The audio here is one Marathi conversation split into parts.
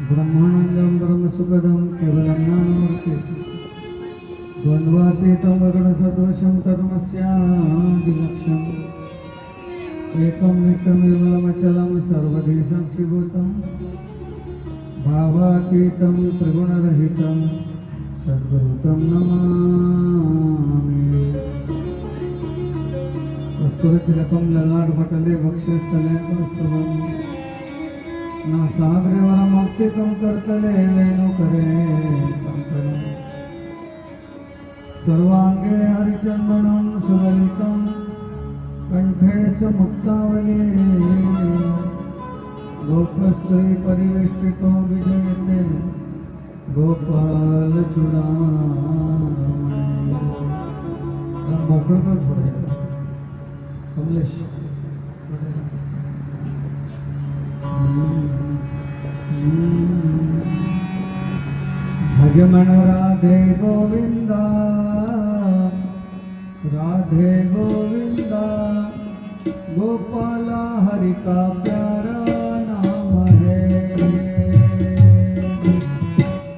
ब्रह्मानंदं ब्रह्मसुखदं केवलं ज्ञानमूर्ति द्वन्द्वातीतं गगनसदृशं तत्त्वमस्यादिलक्ष्यम् एकं नित्यं निर्मलमचलं सर्वधी साक्षिभूतं भावातीतं त्रिगुणरहितं सद्गुरुतं नमामि। कस्तुरतिलकं ललाटपटले वक्षस्थले कौस्तुभं नासाग्रे वरमौक्तिकं कर्तले वेणुकरे कङ्कणं सर्वाङ्गे हरिचन्दनं सुललितं कण्ठे च मुक्तावली गोपस्त्री परिवेष्टितो विजयते गोपालचूडामणि। मोकळं कर थोडं कमलेश। भजमन राधे गोविंदा राधे गोविंदा गोपाला हरि का प्यारा नाम है।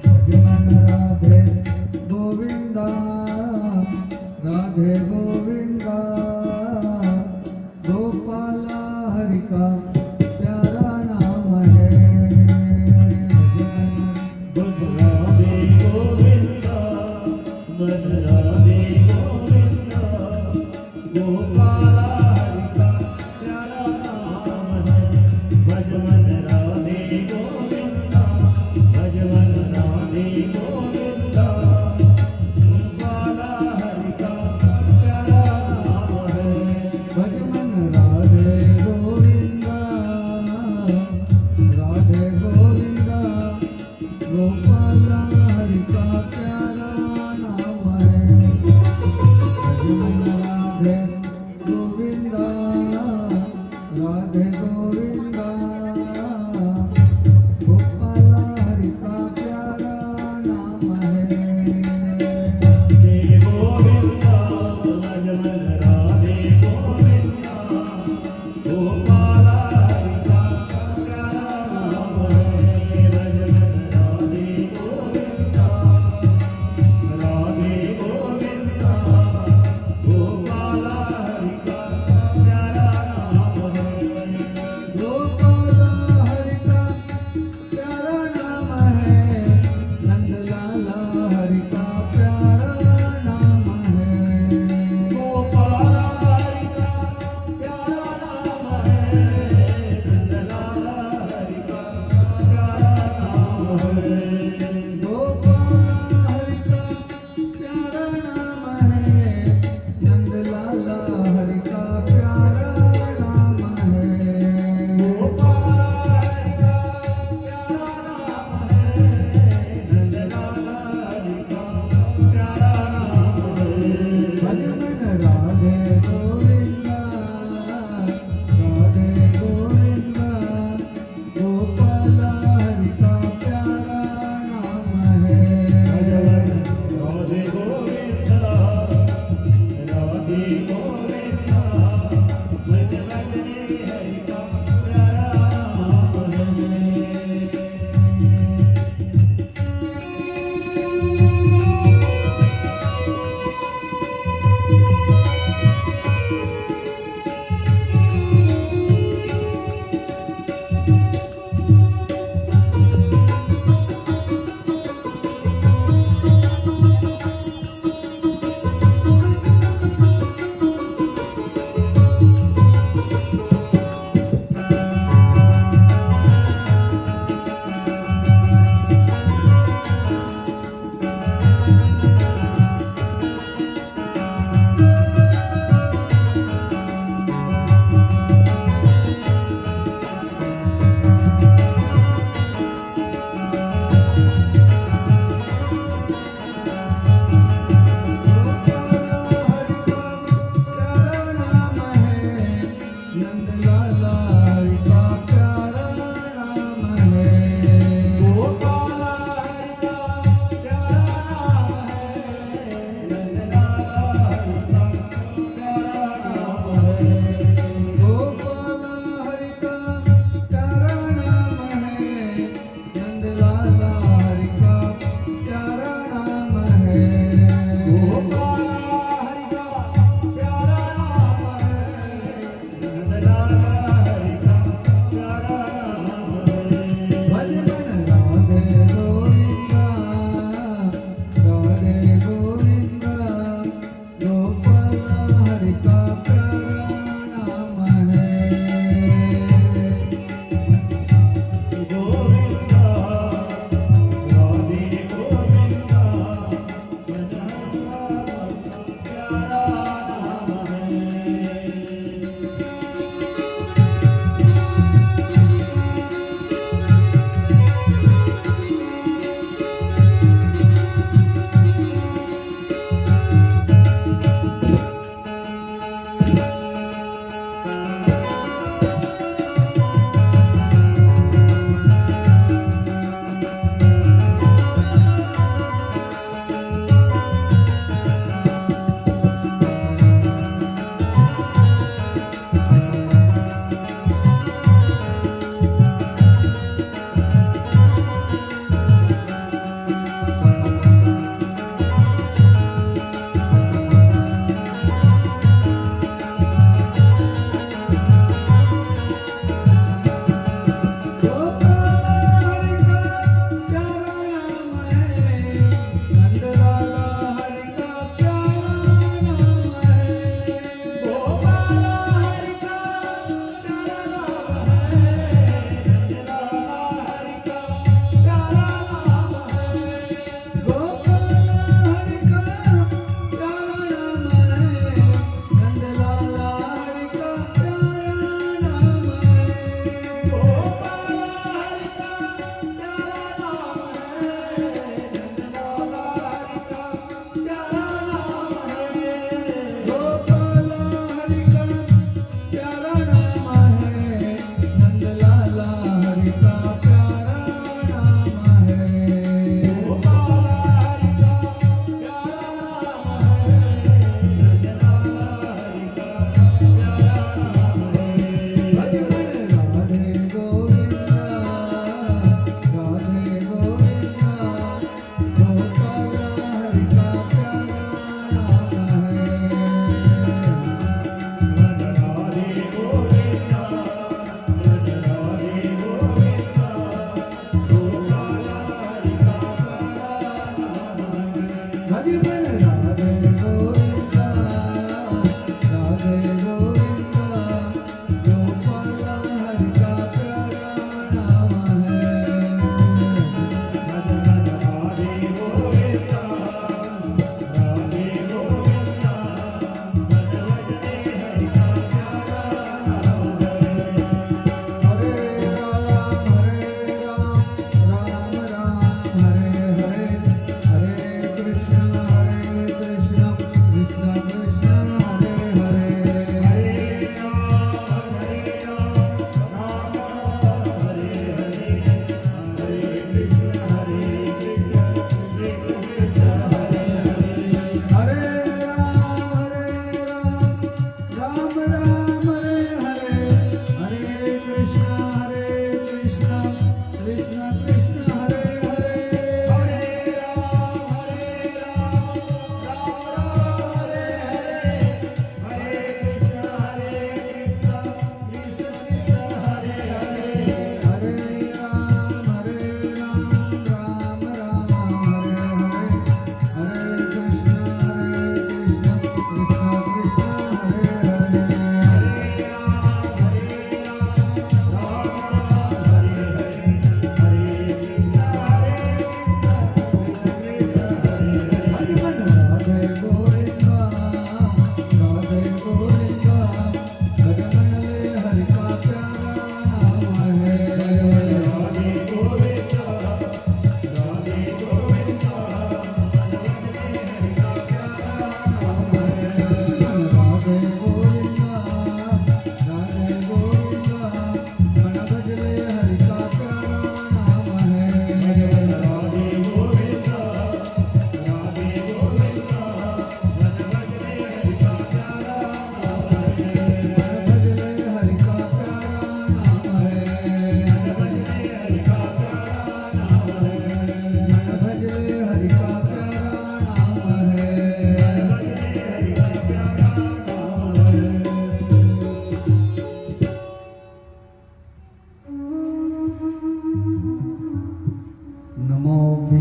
भजमन राधे गोविंदा राधे गोविंदा गोपाला हरि का प्यारा नाम है। राधे गोविंदा मन राधे गोविंदा गोपाला हरि का प्यारा नाम है।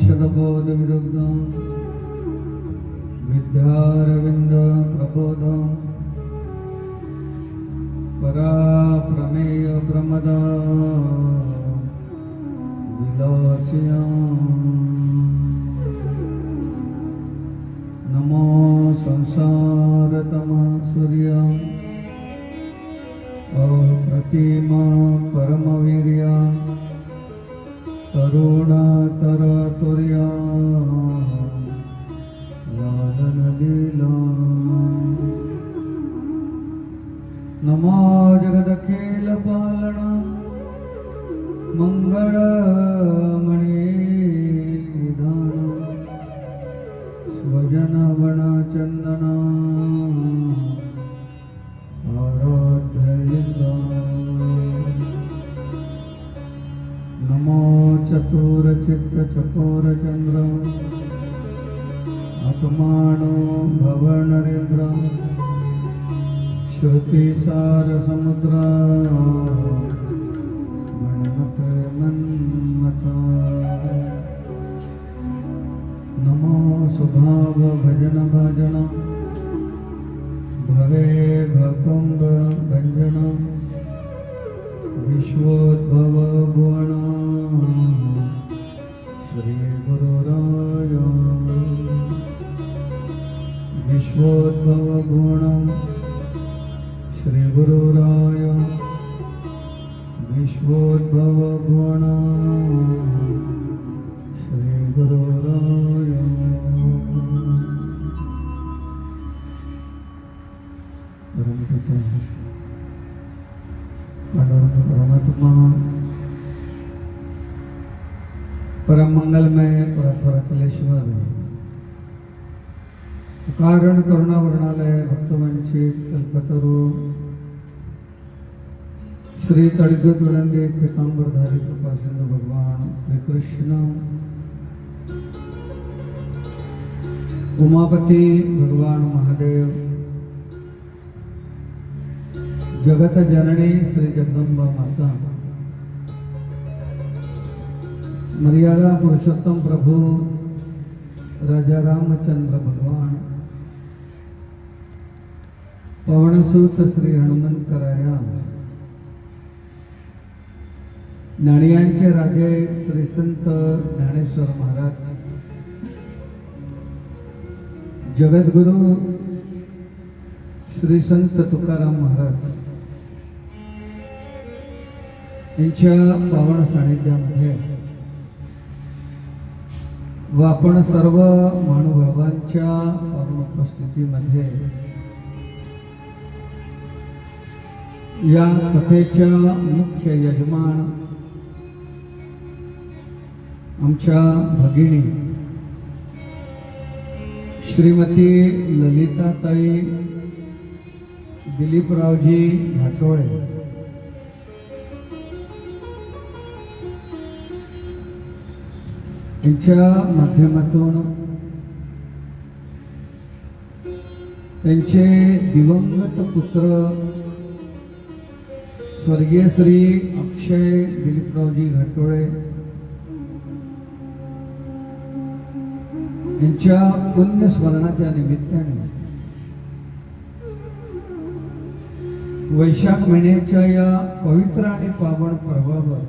उपनिषदबोध विरुद्ध विद्यारविंद प्रबोध पराप्रमेय प्रमद विलासिया नमो संसारतम सूर्य अप्रतिमा परमवीर्य तरुणातर तुर्य लालन लीला नमो जगदखिल पालन मंगळमणी विधान स्वजन वण चंदन नमो चतुर चित्त चकोर चंद्र आत्मानो भव नरेंद्र श्रुति सार समुद्र मन्मथ मन्मथ नमो स्वभाव भजन भजन भवे भकुंभ भंजन विश्वोद्भव भुवन श्री गुरुराय विश्वोद्भव भुवन श्री गुरुराय विश्वोद्भव भुवन श्री गुरुराय परमपिता परमात्मा परम मंगलमय परस्पर अखिलेश्वर कारण करुणा वर्णालय भक्तवंचित कल्पतरू श्री तड़िद्युत विनंदी पीतांबरधारी कृपासिंधु भगवान श्री कृष्ण उमापति भगवान महादेव जगत जननी श्री जगदम्बा माता मर्यादा पुरुषोत्तम प्रभु राजा रामचंद्र भगवान पवनसूत श्री हनुमंतराया ज्ञानियांचे राजे श्री संत ज्ञानेश्वर महाराज जगद्गुरु श्री संत तुकाराम महाराज यांच्या पावन सानिध्यामध्ये व आपण सर्व महानुभावांच्या पावन उपस्थितीमध्ये या कथेच्या मुख्य यजमान आमच्या भगिनी श्रीमती ललिताताई दिलीपरावजी घाटोळे यांच्या माध्यमातून त्यांचे दिवंगत पुत्र स्वर्गीय श्री अक्षय दिलीपरावजी घाटोळे यांच्या पुण्यस्मरणाच्या निमित्ताने वैशाख महिन्याच्या या पवित्र आणि पावन पर्वावर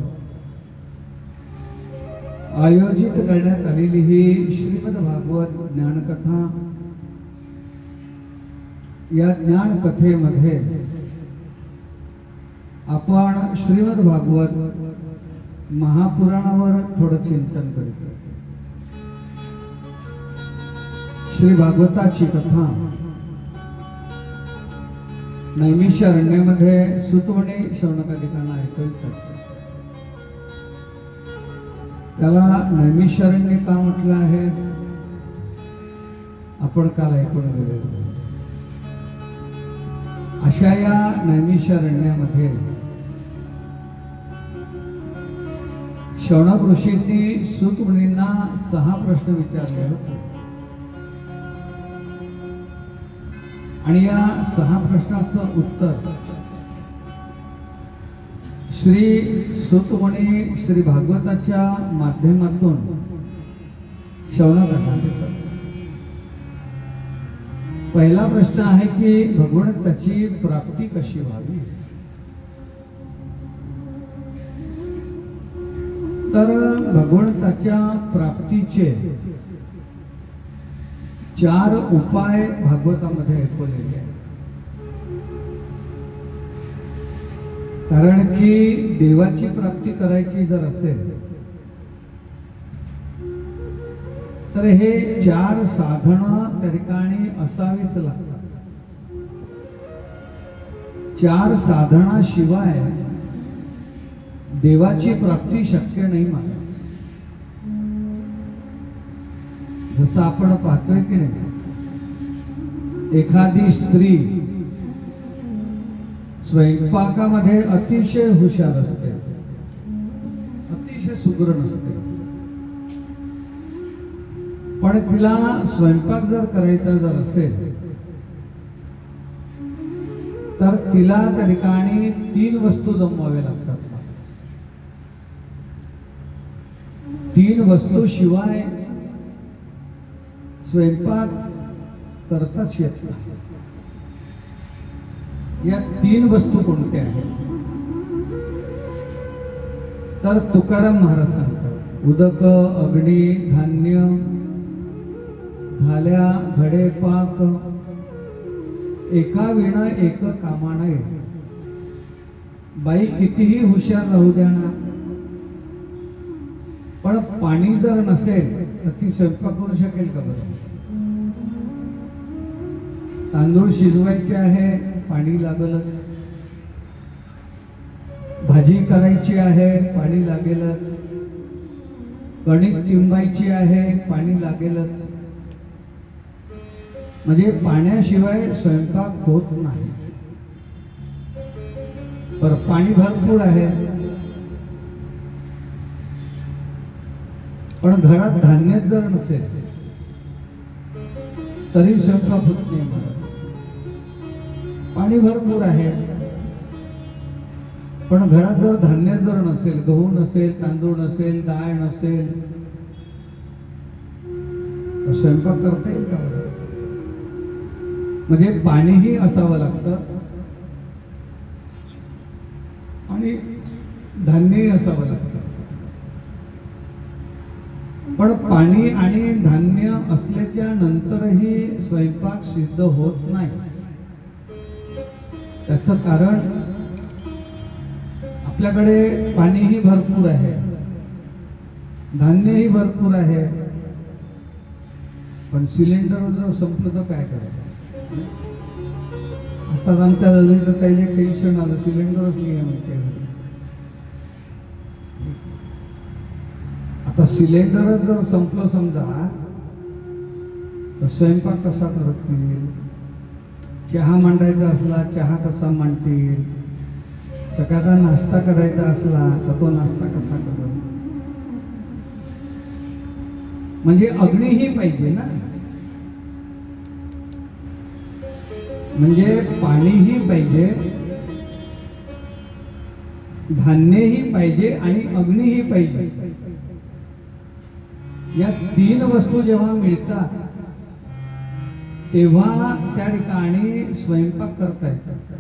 आयोजित करण्यात आलेली ही श्रीमद भागवत ज्ञानकथा या ज्ञानकथेमध्ये आपण श्रीमद भागवत महापुराणावर थोडं चिंतन करीत आहोत. श्री भागवताची कथा नैमिषारण्यामध्ये सुतवणी शौनकादिकांना ऐकवतात. त्याला नैमिषारण्य का म्हटलं आहे आपण काल ऐकून गेलेलो. अशा या नैमिषारण्यामध्ये शौनक ऋषींनी सूत मुनींना 6 प्रश्न विचारले होते आणि या 6 प्रश्नांचं उत्तर श्री सूत मुनी श्री भागवताच्या माध्यमातून शौनकांना देतात. पहिला प्रश्न आहे की भगवंताची प्राप्ती कशी व्हावी. तर भगवंताच्या प्राप्तीचे 4 उपाय भागवतामध्ये ऐकवलेले आहेत. कारण की देवाची प्राप्ती करायची जर असेल तर हे 4 साधनं त्या ठिकाणी असावीच लागतात. 4 साधनाशिवाय देवाची प्राप्ती शक्य नाही मानत. जसं आपण पाहतोय की नाही, एखादी स्त्री स्वयंपाकामध्ये अतिशय हुशार असते, अतिशय सुगरण असते, पण तिला स्वयंपाक जर करायचा जर असेल तर तिला त्या ठिकाणी 3 वस्तू जमवाव्या लागतात. 3 वस्तू शिवाय स्वयंपाक करताच येत नाही. या 3 वस्तू कोणत्या आहेत तर तुकाराम महाराज सांगतात, उदक, अग्नी, धान्य, झाल्या घडे पाक, एका विणा एक कामा नये. बाई कितीही हुशार राहू द्या ना, पण पाणी जर नसेल तर ती स्वयंपाक करू शकेल का बरं. तांदूळ शिजवायचे आहे, पाणी लागलच. भाजी करायची आहे, पाणी लागेलच. कणिक तिंबायची आहे, पाणी लागेलच. म्हणजे पाण्याशिवाय स्वयंपाक होत नाही. पर पाणी भरपूर आहे, पण घरात धान्य जर नसेल तरी स्वयंपाक होत नाही. पाणी भरपूर आहे, पण घरात जर धान्य जर नसेल, गहू नसेल, तांदूळ नसेल, डाळ नसेल, तर स्वयंपाक करता येईल का? म्हणजे पाणीही असावं लागतं आणि धान्यही असावं लागतं. पण पाणी आणि धान्य असल्याच्या नंतरही स्वयंपाक सिद्ध होत नाही. त्याचं कारण आपल्याकडे पाणीही भरपूर आहे, धान्यही भरपूर आहे, पण सिलेंडर जर संपलं तर काय करायचं. आता आमच्या दलीचं काही टेन्शन आलं, सिलेंडरच नाही आहे. आता सिलेंडरच जर संपलं समजा तर स्वयंपाक कसा करतील. चहा मांडायचा असला चहा कसा मांडतील. सकाळचा नाश्ता करायचा असला तर तो नाश्ता कसा करतील. म्हणजे अग्नीही पाहिजे ना, म्हणजे पाणीही पाहिजे, धान्यही पाहिजे आणि अग्नीही पाहिजे. या 3 वस्तू जेव्हा मिळतात तेव्हा त्या ठिकाणी स्वयंपाक करता येतात.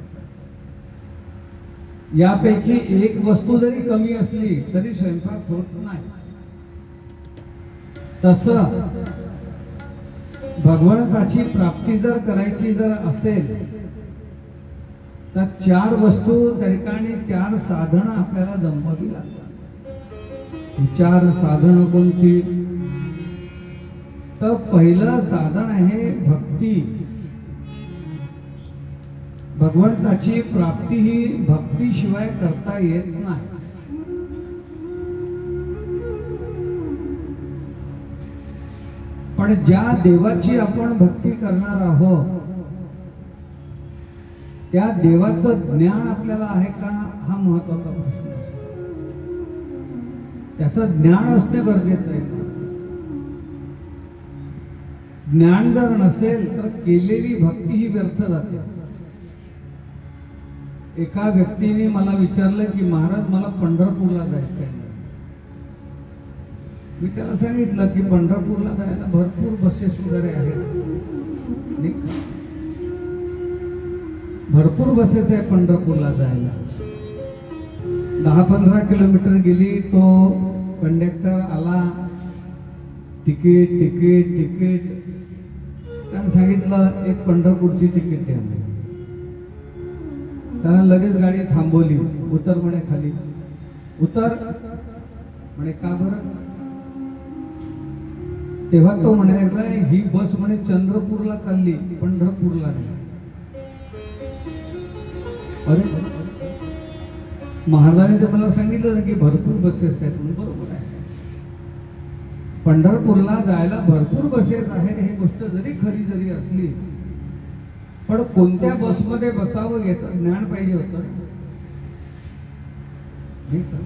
यापैकी एक वस्तू जरी कमी असली तरी स्वयंपाक होत नाही. तसं भगवंताची प्राप्ती जर करायची जर असेल तर 4 वस्तू त्या ठिकाणी 4 साधनं आपल्याला जमवावी लागतात. 4 साधनं कोणती तर पहिलं साधन आहे भक्ती. भगवंताची प्राप्ती ही भक्तीशिवाय करता येत नाही. पण ज्या देवाची आपण भक्ती करणार आहोत त्या देवाचं ज्ञान आपल्याला आहे का हा महत्वाचा प्रश्न. त्याचं ज्ञान असणे गरजेचं आहे. ज्ञान जर नसेल तर केलेली भक्ती ही व्यर्थ जाते. एका व्यक्तीने मला विचारलं की महाराज मला पंढरपूरला जायचं आहे. मी त्याला सांगितलं की पंढरपूरला जायला भरपूर बसेस वगैरे आहेत, नाही का? भरपूर बसेस आहे पंढरपूरला जायला. 10-15 किलोमीटर गेली, तो कंडक्टर आला, तिकीट तिकीट तिकीट. त्यानं सांगितलं एक पंढरपूरची तिकीट द्या. त्यानं लगेच गाडी थांबवली. उतर म्हणे खाली, उतर म्हणे. का बरं? तेव्हा तो म्हणायला ही बस म्हणे चंद्रपूरला चालली, पंढरपूरला नाही. अरे महाराजांनी तर मला सांगितलं ना की भरपूर बसेस आहेत म्हणून. बरोबर आहे, पंढरपूरला जायला भरपूर बसेस आहेत, ही गोष्ट जरी खरी जरी असली, पण कोणत्या बसमध्ये बसावं याचं ज्ञान पाहिजे होतं. नाही का?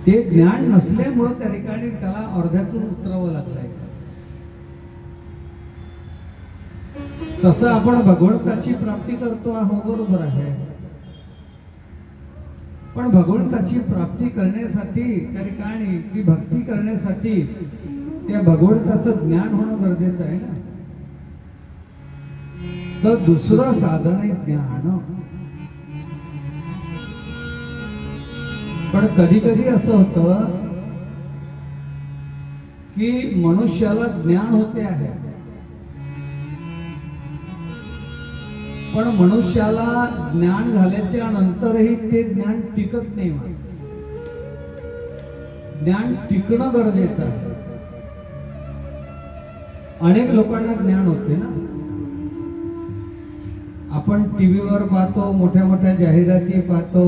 ते ज्ञान नसल्यामुळं त्या ठिकाणी त्याला अर्ध्यातून उतरावं लागलंय. तसं आपण भगवंताची प्राप्ती करतो आहोत, बरोबर आहे, पण भगवंताची प्राप्ती करण्यासाठी त्या ठिकाणी ती भक्ती करण्यासाठी त्या भगवंताचं ज्ञान होणं गरजेचं आहे ना. तर दुसरं साधन आहे ज्ञान. पण कधी कधी असं होतं की मनुष्याला ज्ञान होते आहे, पण मनुष्याला ज्ञान झाल्याच्या नंतरही ते ज्ञान टिकत नाही. ज्ञान टिकणं गरजेचं आहे. अनेक लोकांना ज्ञान होते ना. आपण टीव्हीवर पाहतो, मोठ्या मोठ्या जाहिराती पाहतो,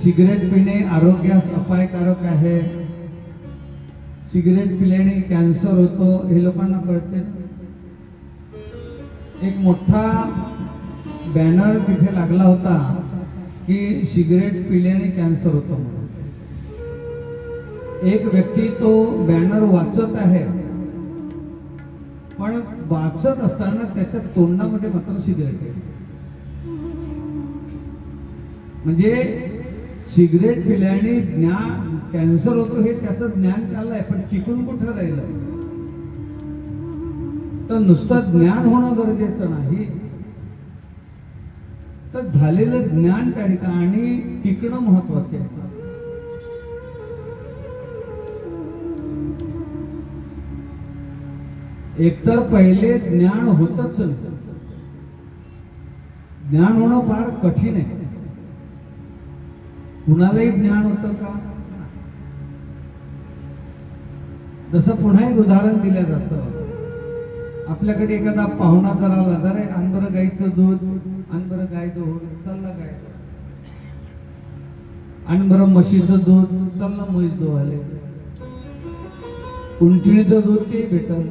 सिगरेट पिणे आरोग्यास अपायकारक आहे, सिगरेट पिल्याने कॅन्सर होतो, हे लोकांना कळते. एक मोठा बॅनर तिथे लागला होता की सिगरेट पिल्याने कॅन्सर होतो म्हणून. एक व्यक्ती तो बॅनर वाचत आहे, पण वाचत असताना त्याच्या तोंडामध्ये मात्र सिगरेट आहे. म्हणजे सिगरेट पिल्याने ज्ञान कॅन्सर होतो हे त्याचं ज्ञान त्याला आहे, पण टिकून कुठं राहिलं. तर नुसतं ज्ञान होणं गरजेचं नाही, तर झालेलं ज्ञान त्या ठिकाणी टिकणं महत्वाचे आहे. एकतर पहिले ज्ञान होतच नाही. ज्ञान होणं फार कठीण आहे. कुणालाही ज्ञान होतं का? जसं पुन्हा एक उदाहरण दिलं जातं. आपल्याकडे एखादा पाहुणा जर आला, जरा आण बरं गाईचं दूध, आण बरं गाय दूध, चालला गाय. आण बरं म्हशीचं दूध, चालला म्हैस दोहाले. उंटणीचं दूध तेही भेटल,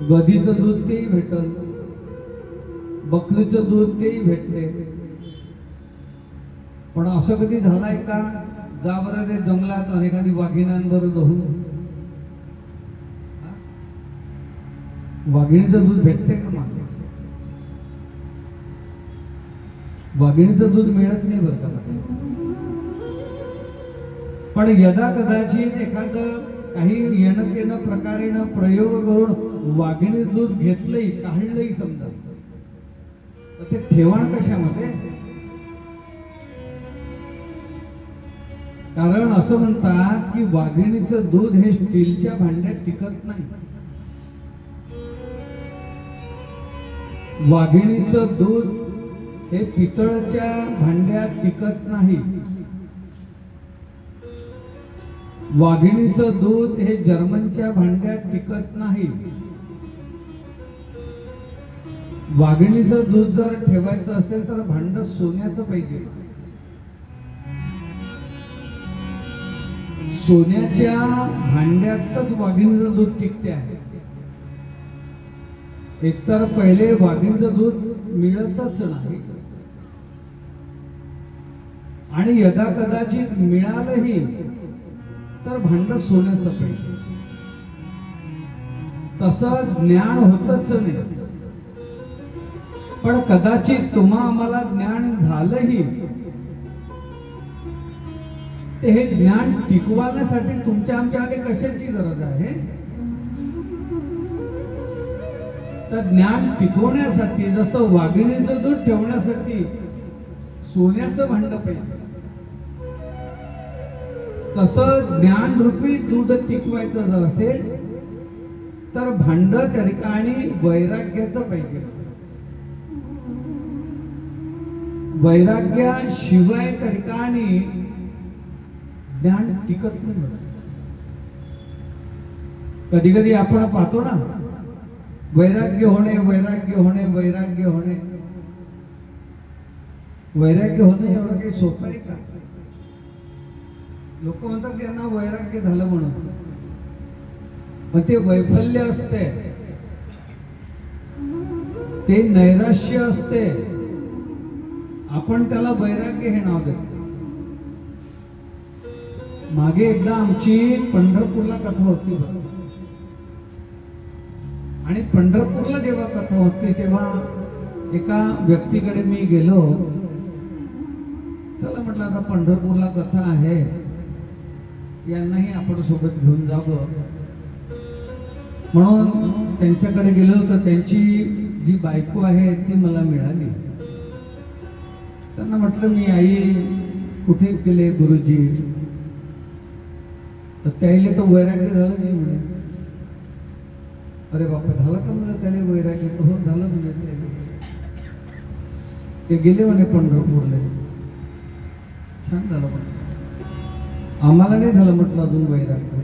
गधीचं दूध तेही भेटल, बकरीचं दूध तेही भेटते. पण असं कधी झालंय का, जा बरं रे जंगलात आणि एखादी वाघिणांबरोबर जाऊन वाघिणीचं दूध भेटते का? मागे वाघिणीचं दूध मिळत नाही बरं का. पण यदा कदाचित एखादं काही येणं केणं प्रकारेनं प्रयोग करून वाघिणी दूध घेतलंही, काढलंही समजा, तर ते ठेवण कशामध्ये? कारण असं म्हणतात की वाघिणीचं दूध हे स्टीलच्या भांड्यात टिकत नाही. वाघिणीचं दूध हे पितळच्या भांड्यात टिकत नाही. वाघिणीचं दूध हे जर्मनच्या भांड्यात टिकत नाही. वाघिणीचं दूध जर ठेवायचं असेल तर भांड सोन्याचं पाहिजे. सोन्याच्या भांड्यातच वाघिणीचं दूध टिकते आहे. एकतर पहिले वाघिणीचं दूध मिळतच नाही, आणि यदा कदाचित मिळालंही तर भांड सोन्याचं पाहिजे. तसं ज्ञान होतच नाही. पण कदाचित तुम्हा आम्हाला ज्ञान झालंही ते हे ज्ञान टिकवण्यासाठी तुमच्या आमच्याकडे कशाची गरज आहे? तर ज्ञान टिकवण्यासाठी जसं वाघिणीचं दूध ठेवण्यासाठी सोन्याचं भांड पाहिजे, तसं ज्ञानरूपी दूध टिकवायचं जर असेल तर भांड त्या ठिकाणी वैराग्याचं पाहिजे. वैराग्याशिवाय त्या ठिकाणी ज्ञान टिकत नाही. कधी कधी आपण पाहतो ना, वैराग्य होणे, वैराग्य होणे, वैराग्य होणे. वैराग्य होणं एवढं काही सोपं आहे का? लोक म्हणतात त्यांना वैराग्य झालं म्हणून, पण ते वैफल्य असते, ते नैराश्य असते. आपण त्याला वैराग्य हे नाव देतो. मागे एकदा आमची पंढरपूरला कथा होती बघा. आणि पंढरपूरला जेव्हा कथा होती तेव्हा एका व्यक्तीकडे मी गेलो. चला म्हटलं आता पंढरपूरला कथा आहे, यांनाही आपण सोबत घेऊन जावं म्हणून त्यांच्याकडे गेलो. तर त्यांची जी बायको आहे ती मला मिळाली. त्यांना म्हटलं मी आई कुठे गेले गुरुजी? तर त्याला तर वैराग्य झालं नाही म्हणे. अरे बापा, झालं का म्हणे त्याला वैराग्य? हो झालं म्हणे. ते गेले म्हणे पंढरपूरला. छान झालं पण आम्हाला नाही झालं म्हटलं अजून वैराग्य.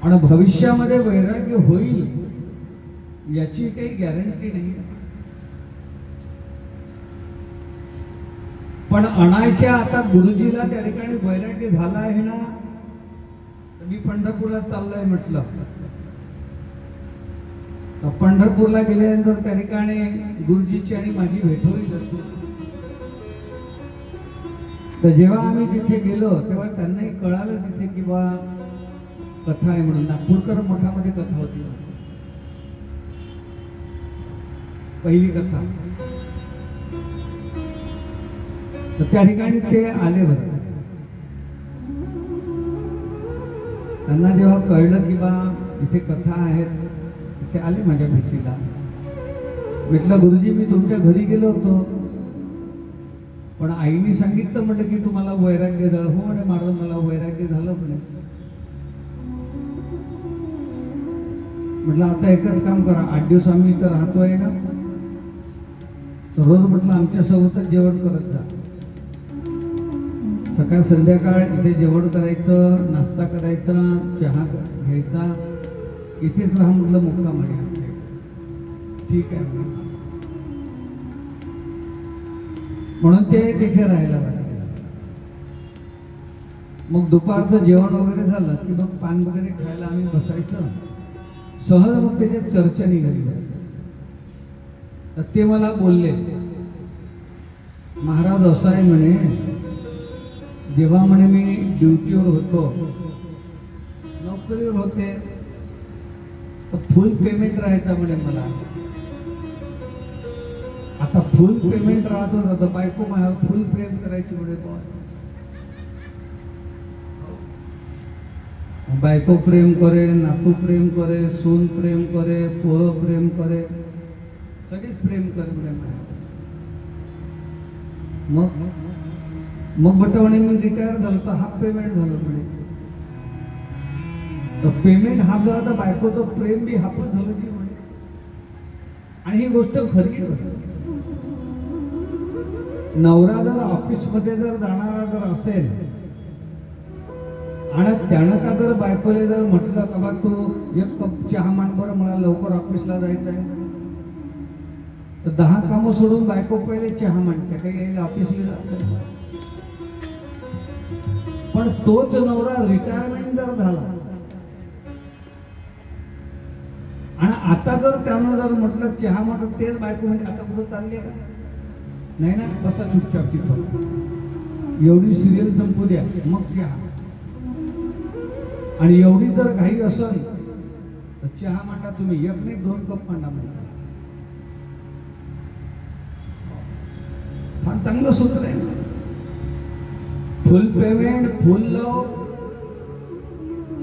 आणि भविष्यामध्ये वैराग्य होईल याची काही गॅरंटी नाही. पण अनायशा आता गुरुजीला त्या ठिकाणी वैराग्य झाला आहे ना. मी पंढरपूरला चाललोय म्हटलं. तर पंढरपूरला गेल्यानंतर त्या ठिकाणी गुरुजीची आणि माझी भेट होईल. तर जेव्हा आम्ही तिथे गेलो तेव्हा त्यांनाही कळालं तिथे की बा कथा आहे म्हणून. नागपूरकर मठामध्ये कथा होती, पहिली कथा. तर त्या ठिकाणी ते आले बरं. त्यांना जेव्हा कळलं की बा इथे कथा आहेत, ते आले माझ्या भेटीला. म्हटलं गुरुजी मी तुमच्या घरी गेलो होतो, पण आईने सांगितलं म्हटलं की तुम्हाला वैराग्य झालं. हो म्हणे माझं मला वैराग्य झालं म्हणे. म्हटलं आता एकच काम करा, 8 दिवस आम्ही इथं राहतोय ना, तर रोज म्हटलं आमच्या सोबतच जेवण करत जा. सकाळ संध्याकाळ इथे जेवण करायचं, नाश्ता करायचा, चहा घ्यायचा, इथेच राहा म्हटलं मुक्काम आहे. ठीक आहे म्हणून ते तिथे राहायला लागले. मग दुपारचं जेवण वगैरे झालं की मग पान वगैरे खायला आम्ही बसायचं. सहज मग त्याच्यात चर्चा निघाली. तर ते मला बोलले, महाराज असं आहे म्हणे, जेव्हा म्हणे मी ड्युटीवर होतो, नोकरीवर होते, तर फुल पेमेंट राहायचा म्हणे मला. आता फुल पेमेंट राहत होता तर बायको माझ्यावर फुल प्रेम करायची म्हणे. बायको प्रेम करे, नातू प्रेम करे, सून प्रेम करे, पोरं प्रेम करे, सगळेच प्रेम करे म्हणे. मग म्हणे मी रिटायर झालो तर हाफ पेमेंट झालं म्हणे. तर पेमेंट हाफ झाला तर बायकोचं प्रेम बी हाफच झालं की म्हणे. आणि ही गोष्ट खरी आहे. नवरा जर ऑफिसमध्ये जर जाणारा जर असेल आणि त्यानं का जर बायकोले जर म्हटलं का बा तू एक कप चहा मान बरं, मला लवकर ऑफिसला जायचं आहे, तर 10 कामं सोडून बायको पहिले चहा मांडते, काही ऑफिसला जात. पण तोच नवरा रिटायरमेंट जर झाला आणि आता जर त्यानं जर म्हटलं चहा मांडत, तेच बायको म्हणजे आता कुठं चालली का? नाही ना, बसा चुपचाप तिथं, एवढी सिरियल संपू द्या मग चहा. आणि एवढी जर घाई असेल तर चहा मांडा तुम्ही, एक नाही 2 कप मांडा म्हणता. फार चांगलं सूत्र आहे. फुल पेमेंट फुल लव,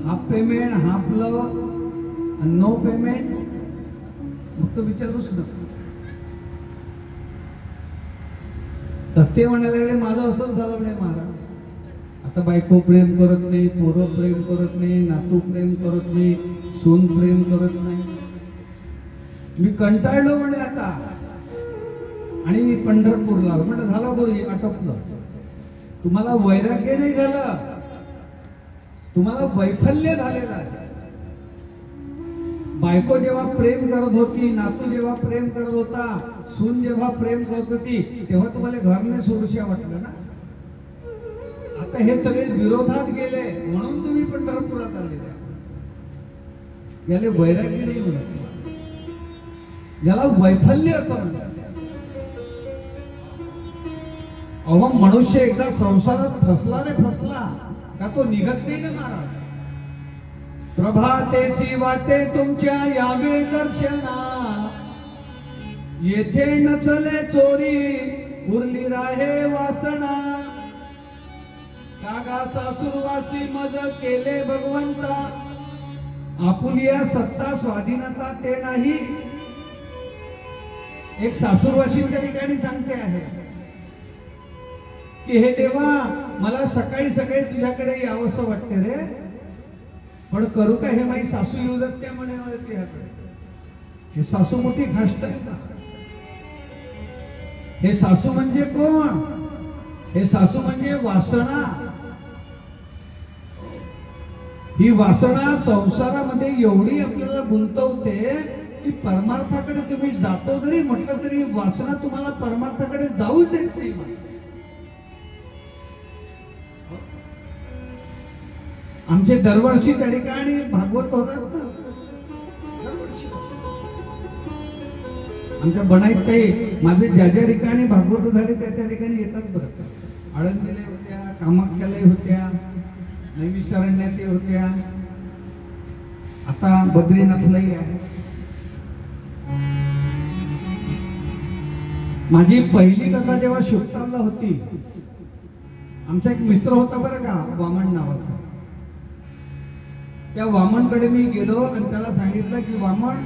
हाफ पेमेंट हाफ लव, नो पेमेंट मग तो विचारूच नका. तर ते म्हणायला लागले माझं असंच झालं म्हणे महाराज. आता बायको प्रेम करत नाही, पोरं प्रेम करत नाही, नातू प्रेम करत नाही, सून प्रेम करत नाही. मी कंटाळलो म्हणे आता. आणि मी पंढरपूरला आलो. म्हटलं झालं गुरुजी आटोपलं. तुम्हाला वैराग्य नाही झालं, तुम्हाला वैफल्य झालेलं आहे. बायको जेव्हा प्रेम करत होती, नातू जेव्हा प्रेम करत होता, सून जेव्हा प्रेम करत होती, तेव्हा तुम्हाला घर नाही सोडूशा वाटलं ना. आता हे सगळे विरोधात गेले म्हणून तुम्ही पंढरपुरात आलेले. याला वैराग्य नाही म्हणत, याला वैफल्य असं म्हणतात. अहो मनुष्य एकदा संसारात फसला रे फसला का तो निघत नाही ना महाराज. प्रभातेसी वाटे तुमच्या यावे दर्शना, येथे नचले चोरी उरली राहे वासना. कागाचा सुरवासी मज केले भगवंता, आपुलिया सत्ता स्वाधीनता ते नाही. एक सासूरवासी त्या ठिकाणी सांगते आहे की हे देवा मला सकाळी सकाळी तुझ्याकडे यावंसं वाटते रे, पण करू का हे माझी सासू येऊ देत त्या म्हणे तुझ्याकडे. हे सासू मोठी खाष्ट आहे का? हे सासू म्हणजे कोण? हे सासू म्हणजे वासना. ही वासना संसारामध्ये एवढी आपल्याला गुंतवते की परमार्थाकडे तुम्ही जातो जरी म्हटलं तरी वासना तुम्हाला परमार्थाकडे जाऊच देत नाही. आमचे दरवर्षी त्या ठिकाणी भागवत होतात ना. आमच्या बनाईत काही माझे ज्या ज्या ठिकाणी भागवत झाले त्या ठिकाणी येतात बरं. आळंदीला होत्या, कामाख्याला होत्या, नैमिषारण्यात होत्या, आता बद्रीनाथलाही आहे. माझी पहिली कथा जेव्हा शुक्तारला होती, आमचा एक मित्र होता बरं का वामन नावाचा. त्या वामनकडे मी गेलो आणि त्याला सांगितलं की वामन,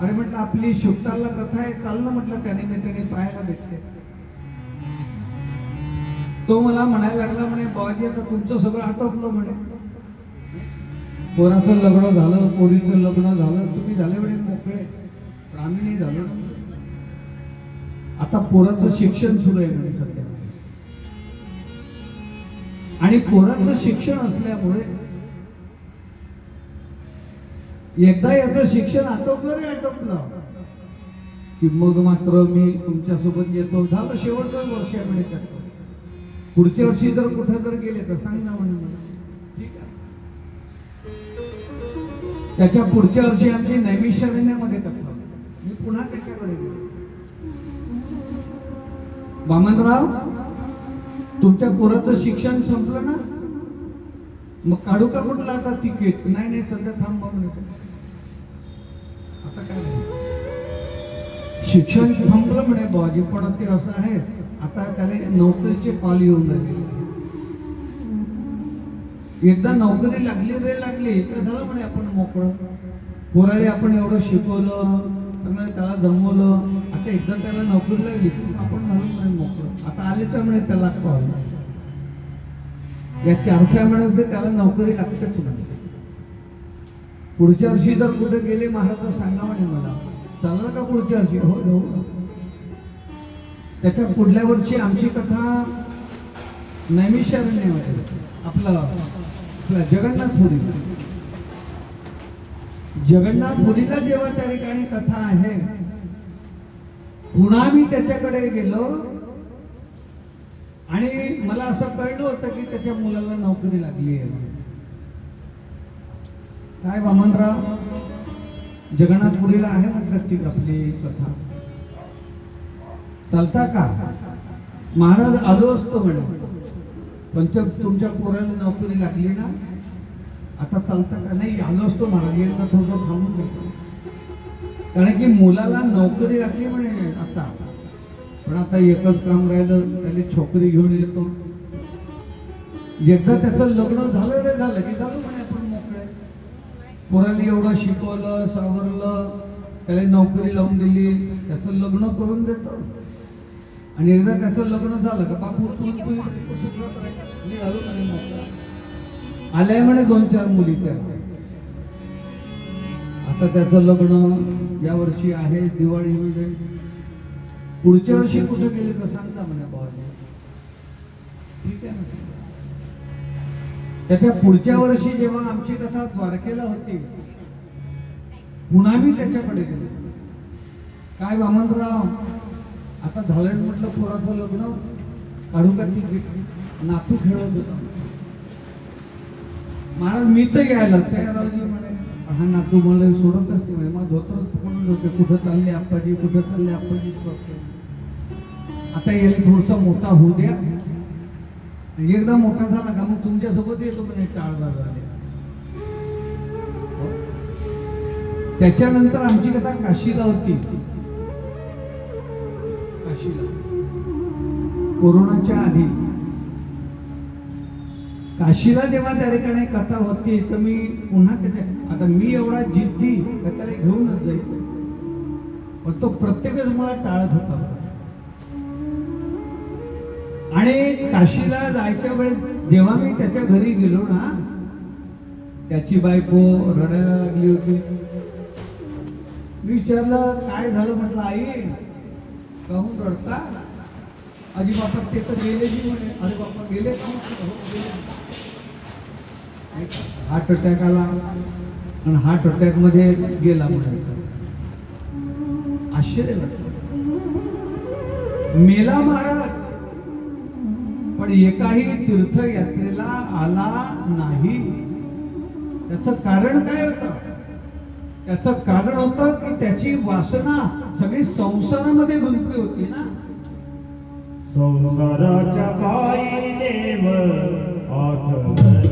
अरे म्हटलं आपली शुक्तारला कथा आहे, चाल ना म्हटलं त्याने मी त्याने पाहायला भेटते. तो मला म्हणायला लागला म्हणे बाबाजी आता तुमचं सगळं आटोपलं म्हणे. पोराचं लग्न झालं, पोरीचं लग्न झालं, तुम्ही झाले म्हणे मोकळे, पण आम्ही नाही झालो. आता पोराचं शिक्षण सुरू आहे म्हणे सध्या. आणि पोराचं शिक्षण असल्यामुळे एकदा याचं शिक्षण आटोपलं रे आटोपलं की मग मात्र मी तुमच्यासोबत येतो. झालं शेवटचं वर्ष आहे म्हणे त्याचं. पुढच्या वर्षी जर कुठे जर गेले तर सांग ना म्हणे मला. ठीक आहे. त्याच्या पुढच्या वर्षी आमची नैमिषारण्यामध्ये कथा. मी पुन्हा त्याच्याकडे गेलो. वामनराव तुमच्या पोराचं शिक्षण संपलं ना, मग काढू का कुठलं आता तिकीट? नाही नाही सध्या थांबा म्हणे. आता काय शिक्षण थांबलं म्हणे बाबाजी, पण ते असं आहे आता त्याला नोकरीचे पाल येऊन राहिले. एकदा नोकरी लागली रे लागली तर झालं म्हणे आपण मोकळं. पोराले आपण एवढं शिकवलं, सगळं त्याला जमवलं, आता एकदा त्याला नोकरी लागली आपण झालं म्हणे मोकळं. आता आलेच म्हणे त्याला कॉल, या 400 महिन्यामध्ये त्याला नोकरी लागतेच म्हणे. पुढच्या वर्षी जर कुठे गेले महाराज सांगा म्हणे मला. चाललं का पुढच्या वर्षी? हो हो. त्याच्या पुढल्या वर्षी आमची कथा नैमिषारण्यामध्ये आपलं जगन्नाथपुरी. जगन्नाथपुरीला जेव्हा त्या ठिकाणी कथा आहे, पुन्हा मी त्याच्याकडे गेलो आणि मला असं कळलं होतं की त्याच्या मुलाला नोकरी लागली आहे. काय वामनराव जगन्नाथपुरीला आहे म्हटलं, ती आपली कथा चालता का? महाराज आलो असतो म्हणे, पण तुमच्या पोराला नोकरी लागली ना, आता चालता का? नाही आलो असतो महाराज, एकदा थोडं थांबून घेतो. कारण की मुलाला नोकरी लागली म्हणे आता, पण आता एकच काम राहिलं, त्याला छोकरी घेऊन येतो. एकदा त्याचं लग्न झालं रे झालं की झालं म्हणे आपण मोकळे. पोरांनी एवढं शिकवलं सावरलं, त्याला नोकरी लावून दिली, त्याचं लग्न करून देतो. आणि एकदा त्याचं लग्न झालं का बापू तू सुखरात राहायचं. मी झालो म्हणे मोकळा. आल्या म्हणे 2-4 मुली त्या. आता त्याचं लग्न या वर्षी आहे दिवाळीमध्ये. पुढच्या वर्षी कुठे गेले तर सांगता म्हणे बाबाजी. ठीक आहे ना. त्याच्या पुढच्या वर्षी जेव्हा आमची कथा द्वारकेला होती, पुन्हा मी त्याच्याकडे गेलो. काय वामनराव, आता झालं म्हटलं पोराचं लग्न, काढू का तिकीट? नातू खेळत होता. महाराज मी तर यायला तयारावजी म्हणे. हा नातू मला सोडत असते म्हणे. मग धोत्रच पकडून होते. कुठं चालले आप्पाजी, कुठं चालले आप्पाजी. आता याला थोडसा मोठा होऊ द्या, एकदा मोठा झाला का मग तुमच्यासोबत येतो म्हणे टाळबाग झाले. त्याच्यानंतर आमची कथा काशीला होती. काशीला कोरोनाच्या आधी काशीला जेव्हा त्या ठिकाणी कथा होती तर मी पुन्हा त्याच्या, आता मी एवढा जिद्दी का त्याला घेऊनच जाईल, पण तो प्रत्येकच मला टाळत होता. आणि काशीला जायच्या वेळेस जेव्हा मी त्याच्या घरी गेलो ना, त्याची बायको रडायला लागली होती. मी विचारलं काय झालं, म्हटलं आई कहून रडता? आजी बापा ते तर गेले जी म्हणे. अरे बापा गेले का? हार्ट अटॅक आला आणि हार्ट अटॅक मध्ये गेला म्हणे. आश्चर्य वाटलं. मेला महाराज पण एकाही तीर्थयात्रेला आला नाही. त्याचं कारण काय होतं? त्याचं कारण होतं की त्याची वासना सगळी संसारामध्ये गुंतली होती ना. संसाराच्या पायी देव आठवत नाही.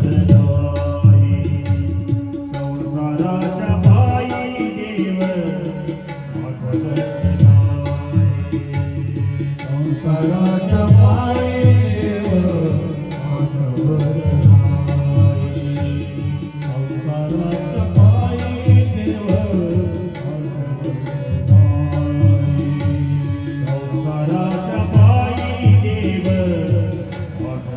संसाराच्या पायी देव आठवत नाही. संसाराच्या पायी देव आठवत नाही. संसाराच्या पायी देव आठवत नाही. संसाराच्या पायी देव आठवत नाही.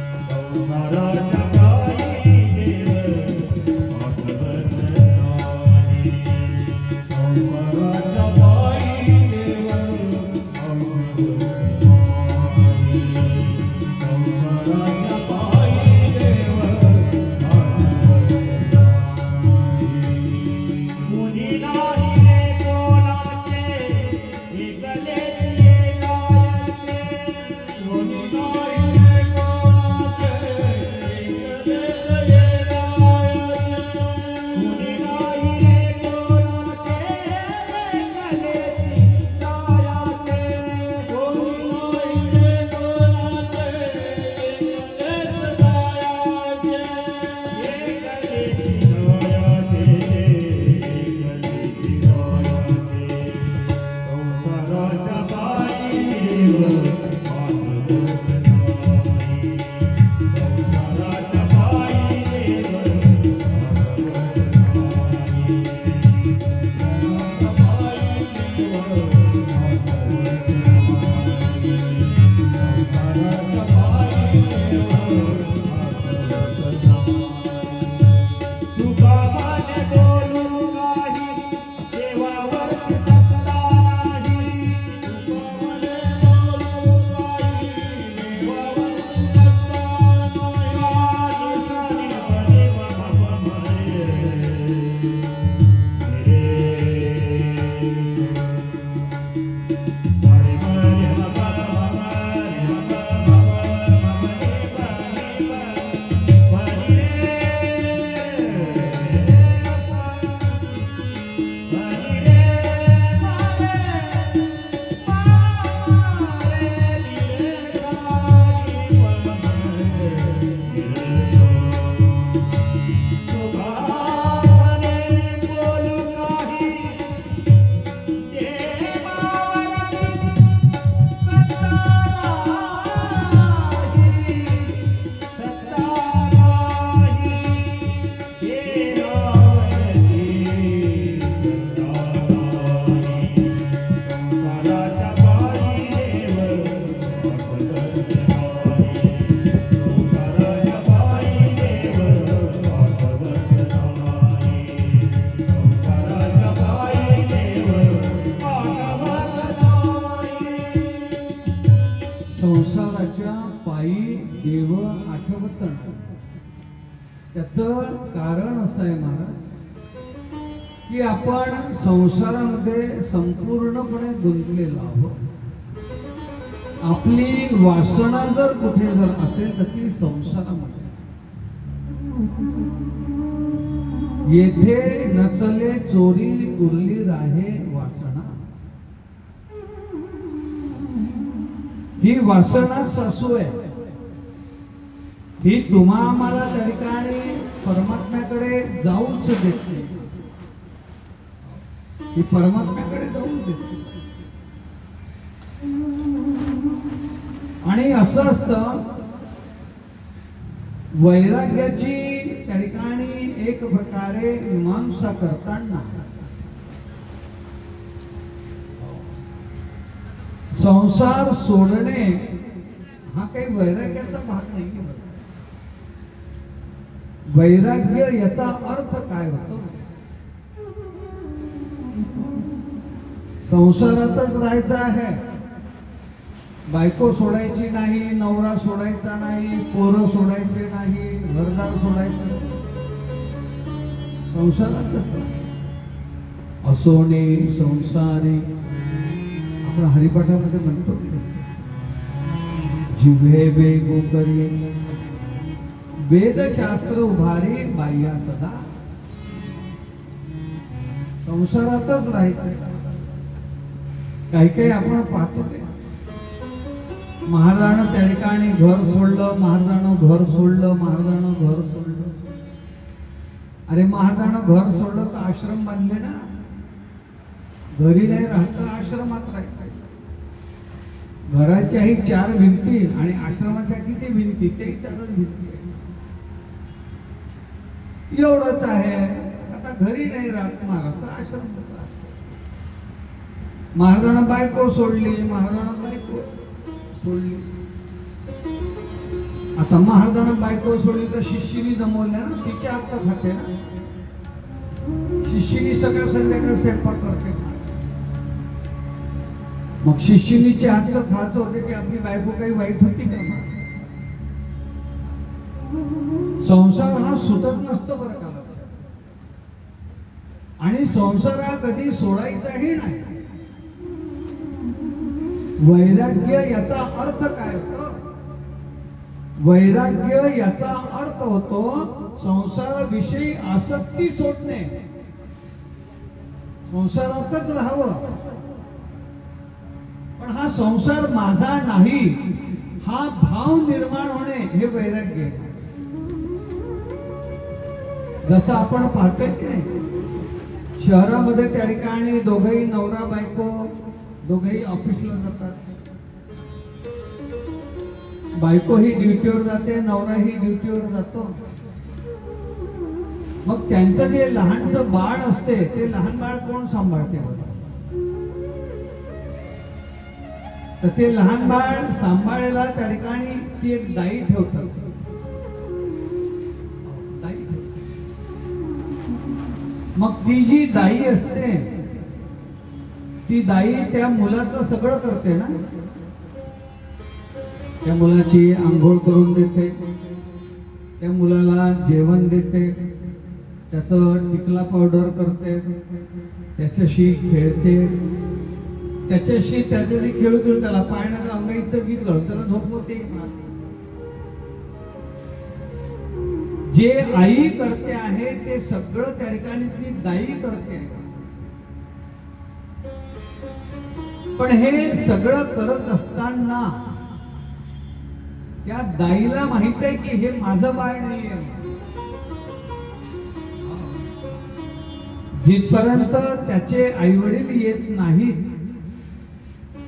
संसाराच्या पायी देव आठवत नाही. संसाराच्या पायी देव आठवत नाही. संसाराच्या पायी देव आठवत नाही. कुणी नाही रे कोणाचे एकलेच एकाचे. कुणी नाही रे कोणाचे एकलेच एकाचे. कुणी नाही रे कोणाचे एकलेच एकाचे. कुणी नाही रे कोणाचे एकलेच जायाचे. एकलेच जायाचे. संसाराच्या पायी देव आठवत नाही. संसाराच्या पायी देव आठवत नाही. संसाराच्या पायी देव आठवत नाही. संसाराच्या पायी देव आठवत नाही. तुका माने बोलू काही देवावर सत्ता नाही. तुका माने बोलू काही देवावर सत्ता नाही. हरी बाबा म्हणे हरी हरी बाबा देव आठवत नाही. त्याचं कारण असं आहे महाराज की आपण संसारामध्ये संपूर्णपणे गुंतलेलो आहोत. आपली वासना जर कुठे जर असेल तर ती संसारामध्ये. येथे नचले चोरी उरली राहे वासना. ही वासना सासू आहे. ही तुम्हा आम्हाला त्या ठिकाणी परमात्म्याकडे जाऊच देते. ही परमात्म्याकडे जाऊच देते. आणि असं असतं वैराग्याची त्या ठिकाणी एक प्रकारे मीमांसा करताना संसार सोडणे हा काही वैराग्याचा भाग नाही. वैराग्य याचा अर्थ काय होतो? संसारातच राहायचं आहे. बायको सोडायची नाही, नवरा सोडायचा नाही, पोरं सोडायचे नाही, घरदार सोडायचं नाही. संसारातच असोने संसारी. आपण हरिपाठामध्ये म्हणतो जिव्हे वेगो करी वेदशास्त्र उभारी बाह्या सदा. संसारातच राहायचं. काही काही आपण पाहतो ते महाराजानं त्या ठिकाणी घर सोडलं, महाराजानं घर सोडलं, महाराजानं घर सोडलं. अरे महाराजानं घर सोडलं तर आश्रम बांधले ना. घरी नाही राहता आश्रमात राहायचं. घराच्याही 4 भिंती आणि आश्रमाच्या किती भिंती? ते 4च भिंती आहे. एवढंच आहे. आता घरी नाही राहत महाराज, आश्रमात राहत. महाराजानं बायको सोडली, महाराजानं बायको सोडली. आता महाराजानं बायको सोडली तर शिष्यनी जमवल्या ना, तिच्या हातचं खाते ना. शिष्यनी सगळ्या संध्याकाळ स्वयंपाक करते. मग शिष्यनीच्या हातचं खायचं होते की आपली बायको काही वाईट होती का? संसार हा सुटत नसतो बरं का. आणि संसार हा कधी सोडायचाही नाही. वैराग्य याचा अर्थ काय होतो? वैराग्य याचा अर्थ होतो संसाराविषयी आसक्ती सोडणे. संसारातच राहावं. पण हा संसार माझा नाही हा भाव निर्माण होणे हे वैराग्य. जसं आपण पाहतोय की नाही, शहरामध्ये त्या ठिकाणी दोघेही नवरा बायको दोघेही ऑफिसला जातात. बायको ही ड्युटीवर जाते, नवराही ड्युटीवर जातो. मग त्यांचं जे लहानसं बाळ असते ते लहान बाळ कोण सांभाळते? तर ते लहान बाळ सांभाळायला त्या ठिकाणी ती एक दाई ठेवतात. मग ती जी दाई असते ती दाई त्या मुलाचं सगळं करते ना. त्या मुलाची आंघोळ करून देते, त्या मुलाला जेवण देते, त्याचं टिकला पावडर करते, त्याच्याशी खेळते, त्याच्याशी खेळून त्याला पाळण्याचं अंगाईचं गीत घालून त्याला झोपवते. जे आई करते आहे ते सगळं त्या ठिकाणी ती दाई करते. पण हे सगळं करत असताना त्या दाईला माहित आहे की हे माझं बाळ नाहीये. जिथपर्यंत त्याचे आई वडील येत नाहीत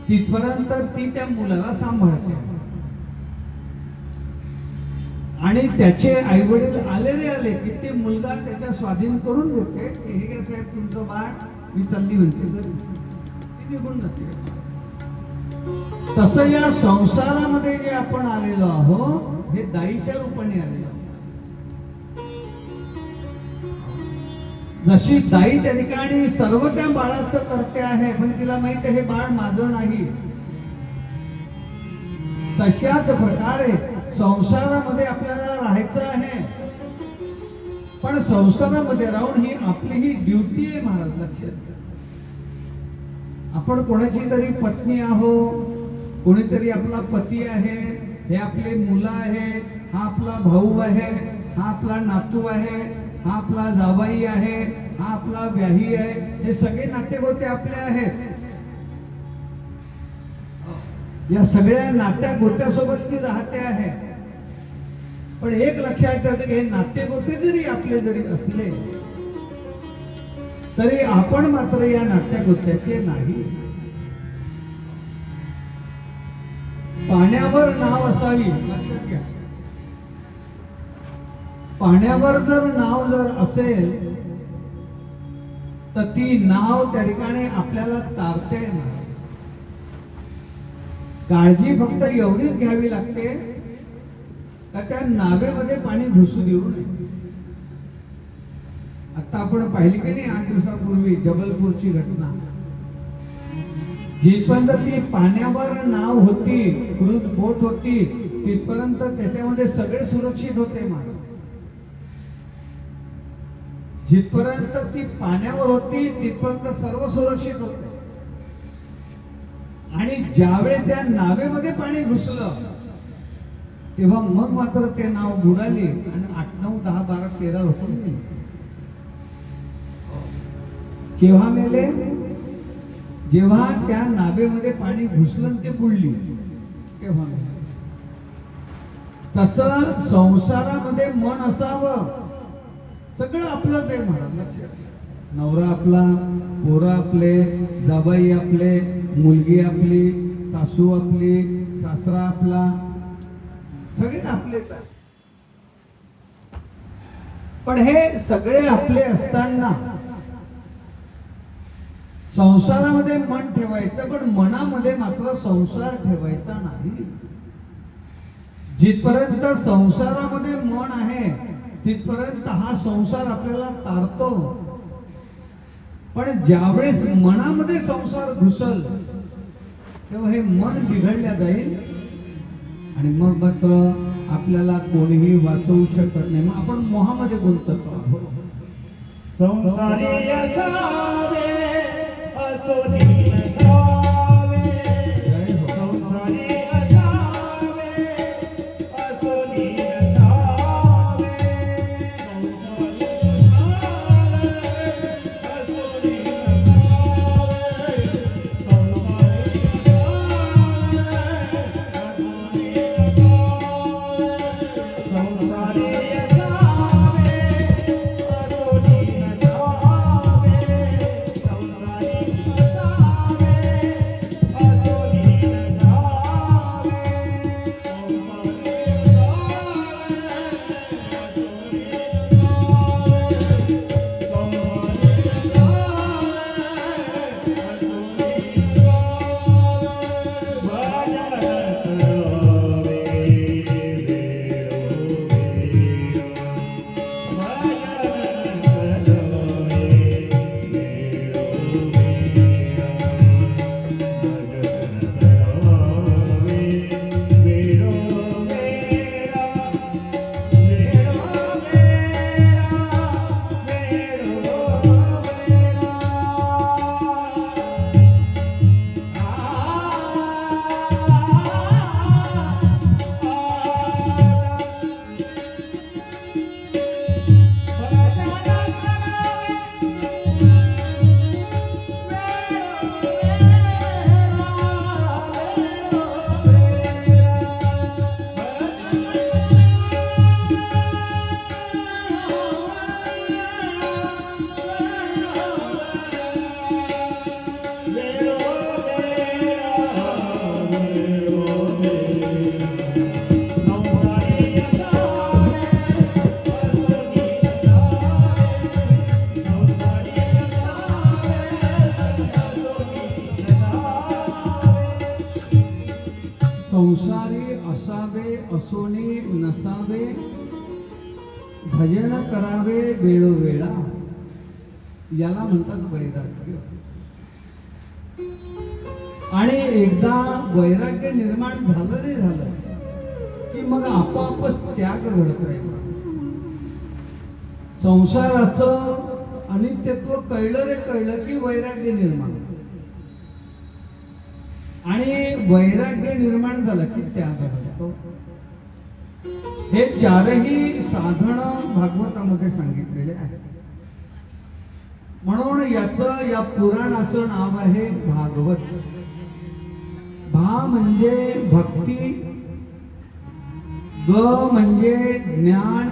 तिथपर्यंत ती त्या मुलाला सांभाळते. आणि त्याचे आई वडील आले की ते मुलगा त्याच्या स्वाधीन करून देते. हे काय साहेब तुमचं बाळ, मी चालली म्हणते निघून जाते. तसं या संसारामध्ये जे आपण आलेलो आहोत हे दाईच्या रूपाने आलेलो आहोत. जशी दाई त्या ठिकाणी सर्व त्या बाळाचं करते आहे पण तिला माहिती आहे हे बाळ माझं नाही. तशाच प्रकारे संसारामध्ये आपल्याला राहायचं आहे, पण संसारामध्ये राहून ही आपली ही ड्युटी आहे महाराज, लक्षात घ्या. आपण कोणाची तरी पत्नी आहो, कोणीतरी आपला पती आहे, हे आपले मुलं आहे, हा आपला भाऊ आहे, हा आपला नातू आहे, हा आपला जावाई आहे, हा आपला व्याही आहे, हे सगळे नातेगोते आपले आहेत. या सगळ्या नात्या गोत्यासोबत ती राहते आहे. पण एक लक्षात ठेवते की हे नातेगोते जरी आपले जरी असले तरी आपण मात्र या नात्यागोत्याचे नाही. पाण्यावर नाव असावी, लक्षात घ्या. पाण्यावर जर नाव जर असेल तर ती नाव त्या ठिकाणी आपल्याला तारते नाही. काळजी फक्त एवढीच घ्यावी लागते का त्या नावेमध्ये पाणी घुसू देऊ नये. आता आपण पाहिली की नाही 8 दिवसापूर्वी जबलपूरची घटना, जिथपर्यंत ती पाण्यावर नाव होती, क्रूज बोट होती, तिथपर्यंत त्याच्यामध्ये सगळे सुरक्षित होते महाराज. जिथपर्यंत ती पाण्यावर होती तिथपर्यंत सर्व सुरक्षित होते. आणि ज्यावेळेस त्या नावेमध्ये पाणी घुसलं तेव्हा मग मात्र ते नाव बुडाले आणि 8, 9, 10, 12, 13 लोक मेले. केव्हा मेले? जेव्हा त्या नावेमध्ये पाणी घुसलं आणि ते बुडली तेव्हा मेले. तसं संसारामध्ये मन असावं, सगळं आपलंच आहे महाराज, लक्षात. नवरा आपला, पोरं आपले, जाबाई आपले, मुलगी आपली, सासू आपली, सासरा आपला, सगळे आपलेच आहे. पण हे सगळे आपले असताना संसारामध्ये मन ठेवायचं, पण मनामध्ये मात्र संसार ठेवायचा नाही. जिथपर्यंत संसारामध्ये मन आहे तिथपर्यंत हा संसार आपल्याला तारतो. पण ज्यावेळेस मनामध्ये संसार घुसल तेव्हा हे मन बिघडल्या जाईल आणि मग मात्र आपल्याला कोणीही वाचवू शकत नाही. मग आपण मोहामध्ये गुंततो आहोत. संसारी असावे असोनी नसावे, संसारी असावे असोनी नसावे, संसारी असावे असोनी नसावे, संसारी असावे असोनी नसावे, संसारी संसारी असावे असोनी नसावे, भजन करावे वेळोवेळा, याला म्हणतात वैराग्य. आणि एकदा वैराग्य निर्माण झालं रे झालं की मग आपोआपच त्याग घडत राहील. संसाराचं अनित्यत्व कळलं रे कळलं की वैराग्य निर्माण होतं. आणि वैराग्य निर्माण झालं की त्याग घडतो. हे चारही साधन भागवतामध्ये सांगितलेले आहेत. म्हणून या पुराणाचं नाव आहे भागवत. भा म्हणजे भक्ती, ग म्हणजे ज्ञान,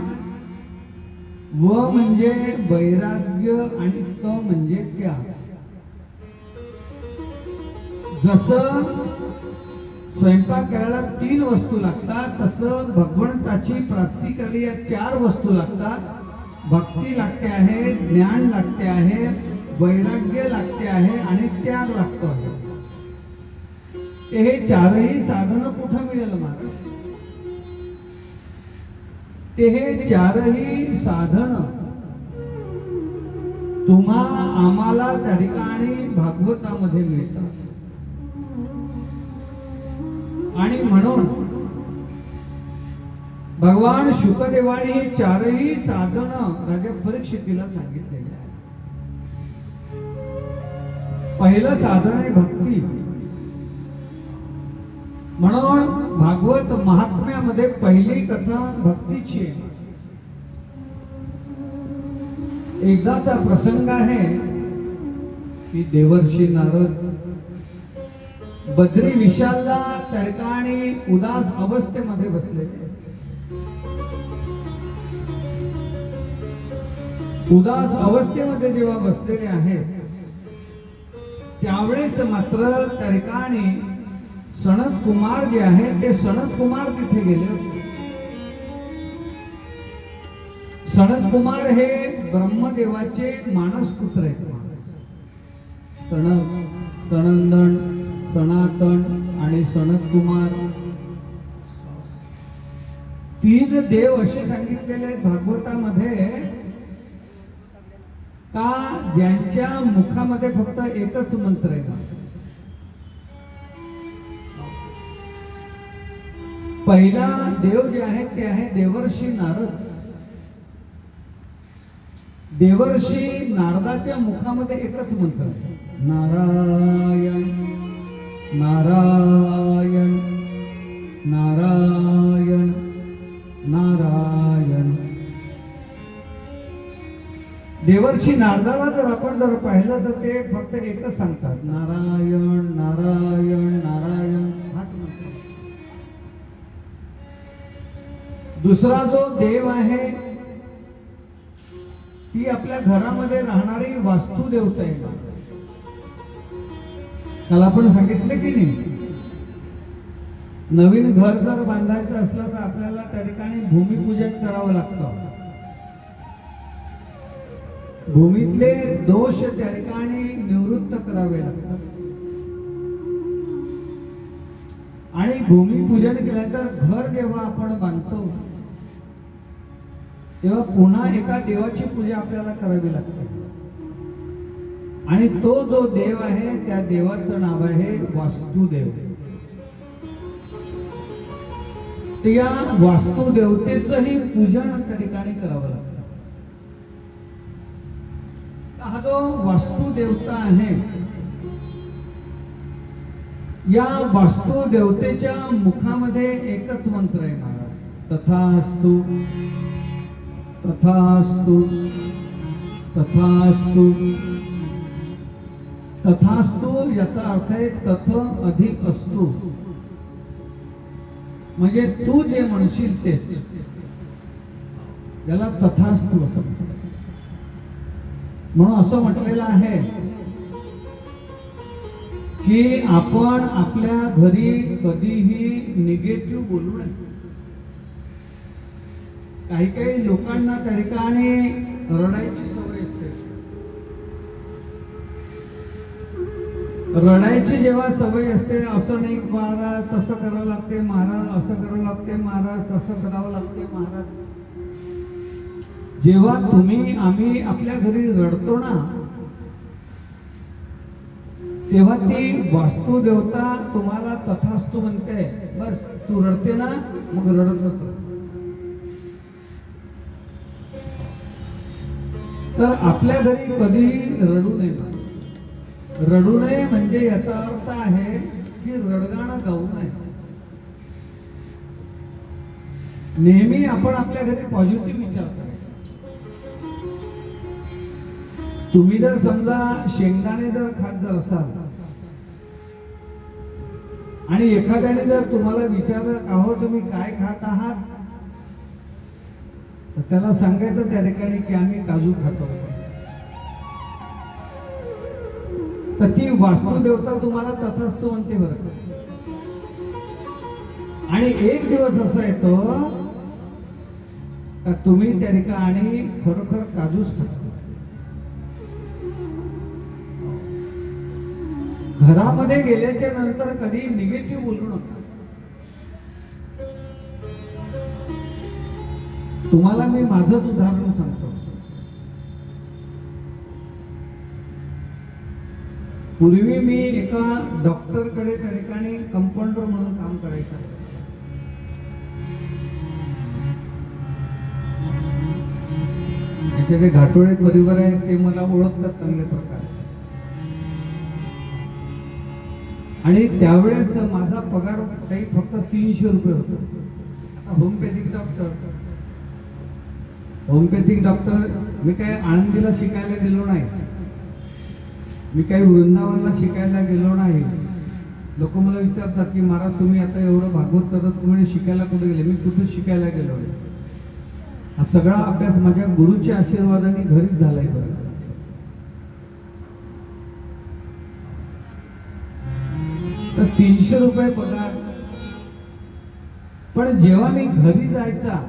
व म्हणजे वैराग्य आणि त म्हणजे त्याग. जसं स्वयंपाक करायला 3 वस्तू लागतात तसं भगवंताची प्राप्ती करायला या 4 वस्तू लागतात. भक्ती लागते आहे, ज्ञान लागते आहे, वैराग्य लागते आहे आणि त्याग लागतो आहे. हे चारही साधन कुठं मिळेल महाराज? हे चारही साधन तुम्हा आम्हाला त्या ठिकाणी भागवतामध्ये मिळतात. आणि म्हणून भगवान शुकदेवाने हे चारही साधन राजा परीक्षितीला सांगितलेले आहे. पहिलं साधन आहे भक्ती. म्हणून भागवत महात्म्यामध्ये पहिली कथा भक्तीची आहे. एकदाचा प्रसंग आहे की देवर्षी नारद बद्री विशालला त्या ठिकाणी उदास अवस्थेमध्ये बसलेले. उदास अवस्थेमध्ये जेव्हा बसलेले आहेत त्यावेळेस मात्र त्या ठिकाणी सनत कुमार जे आहे ते सनत कुमार तिथे गेले. सनत कुमार हे ब्रह्मदेवाचे मानस पुत्र आहेत. सनत, सनंदन, सनातन आणि सनत कुमार 3 देव असे सांगितलेले आहेत भागवतामध्ये का ज्यांच्या मुखामध्ये फक्त एकच मंत्र आहे. पहिला देव जे आहे ते आहे देवर्षी नारद. देवर्षी नारदाच्या मुखामध्ये एकच मंत्र आहे, नारायण नारायण नारायण नारायण. देवर्षी नारदाला जर पाहिलं तर ते फक्त एकच सांगतात, नारायण नारायण नारायण हाच मंत्र. दुसरा जो देव आहे ती आपल्या घरामध्ये राहणारी वास्तू देवता आहे. काल आपण सांगितलं की नाही, नवीन घर जर बांधायचं असलं तर आपल्याला त्या ठिकाणी भूमिपूजन करावं लागतं. भूमीतले दोष त्या ठिकाणी निवृत्त करावे लागतात. आणि भूमिपूजन केल्यानंतर घर जेव्हा आपण बांधतो तेव्हा पुन्हा एका देवाची पूजा आपल्याला करावी लागते. आणि तो जो देव आहे त्या देवाचं नाव आहे वास्तुदेव. त्या वास्तुदेवतेचंही पूजन त्या ठिकाणी करावं लागतं. हा जो वास्तुदेवता आहे या वास्तुदेवतेच्या मुखामध्ये एकच मंत्र आहे महाराज, तथास्तु तथास्तु तथास्तु. तथास्तु याचा अर्थ आहे तथ अधिक असतो, म्हणजे तू जे म्हणशील तेच, याला तथास्तु असं म्हणतात. म्हणून असं म्हटलेलं आहे की आपण आपल्या घरी कधीही निगेटिव्ह बोलू नये. काही काही लोकांना त्या ठिकाणी रडायची सवय असते. रडायची जेव्हा सवय असते, असं नाही महाराज तसं करावं लागते, महाराज असं करावं लागते, महाराज तसं करावं लागते महाराज. जेव्हा आम्ही आपल्या घरी रडतो ना तेव्हा ती वास्तुदेवता तुम्हाला तथास्तु म्हणते. बस तू रडते ना, मग रडत होत. तर आपल्या घरी कधी रडू नये. रडू नये म्हणजे याचा अर्थ आहे की रडगाणं गाऊ नये. नेहमी आपण आपल्या घरी पॉझिटिव्ह विचार करायचा. तुम्ही जर समजा शेंगदाणे जर खात जर असाल आणि एखाद्याने जर तुम्हाला विचारलं अहो तुम्ही काय खात आहात, तर त्याला सांगायचं त्या ठिकाणी की आम्ही काजू खातो. तर ती वास्तुदेवता तुम्हाला तथास्तु म्हणते बरं का. आणि एक दिवस असा येतो का तुम्ही त्या ठिकाणी खरोखर काजूच खाता. घरामध्ये गेल्याच्या नंतर कधी निगेटिव्ह बोलू नका. तुम्हाला मी माझंच उदाहरण सांगतो. पूर्वी मी एका डॉक्टरकडे त्या ठिकाणी कंपाऊंडर म्हणून काम करायचं. इथे जे घाटोळे परिवार आहेत ते मला ओळखतात चांगल्या प्रकारे. आणि त्यावेळेस माझा पगार काही फक्त 300 रुपये होता. आता होमिओपॅथिक डॉक्टर मी काही आळंदीला शिकायला गेलो नाही, मी काही वृंदावनला शिकायला गेलो नाही. लोक मला विचारतात की महाराज तुम्ही आता एवढं भागवत करत तुम्ही शिकायला कुठे गेले? मी कुठे शिकायला गेलो नाही. हा सगळा अभ्यास माझ्या गुरुच्या आशीर्वादाने घरीच झालाय. बरं, तर 300 रुपये पगार. पण जेव्हा मी घरी जायचा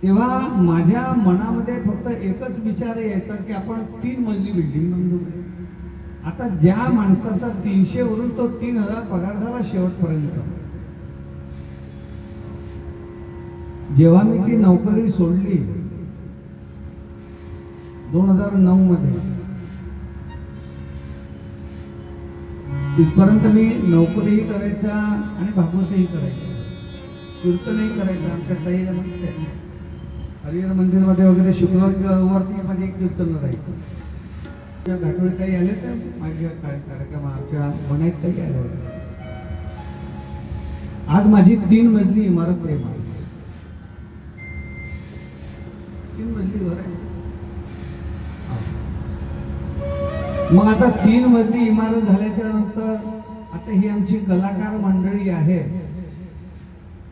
तेव्हा माझ्या मनामध्ये फक्त एकच विचार यायचा की आपण 3 मजली बिल्डिंग बांधू. आता ज्या माणसाचा 300 वरून तो 3000 पगार झाला शेवटपर्यंत. जेव्हा मी ती नोकरी सोडली 2009 मध्ये, तिथपर्यंत मी नोकरीही करायचा आणि भागवतही करायचा, कीर्तनही करायचं. आमच्या ताईला म्हणते हरिहर मंदिरमध्ये वगैरे शुक्रवारची माझी एक कीर्तन राहायचं. त्या घाटोळे ताई आले तर माझ्या कार्यक्रम आमच्या बनाईत ताई आल्या होत्या. आज माझी 3 मजली इमारत आहे. 3 मजली घर आहे. मग आता 3 मजली इमारत झाल्याच्या नंतर आता ही आमची कलाकार मंडळी आहे.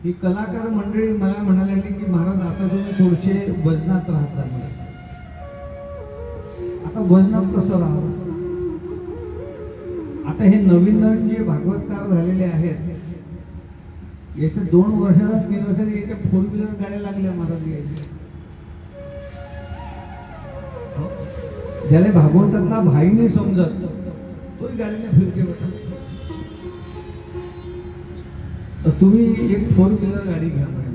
ही कलाकार मंडळी मला म्हणाले की महाराज आता तुम्ही थोडेसे वजनात राहता. आता वजनात कसं राहावं? आता हे नवीन नवीन जे भागवतकार झालेले आहेत याच्या 2 वर्षाला 3 वर्षाला याच्या 4 व्हीलर गाड्या लागल्या महाराज यायच्या. ज्याला भागवतातला भाई नाही समजत तोही गाडीने फिरते बघा. तर तुम्ही एक 4 व्हीलर गाडी घ्या म्हणे.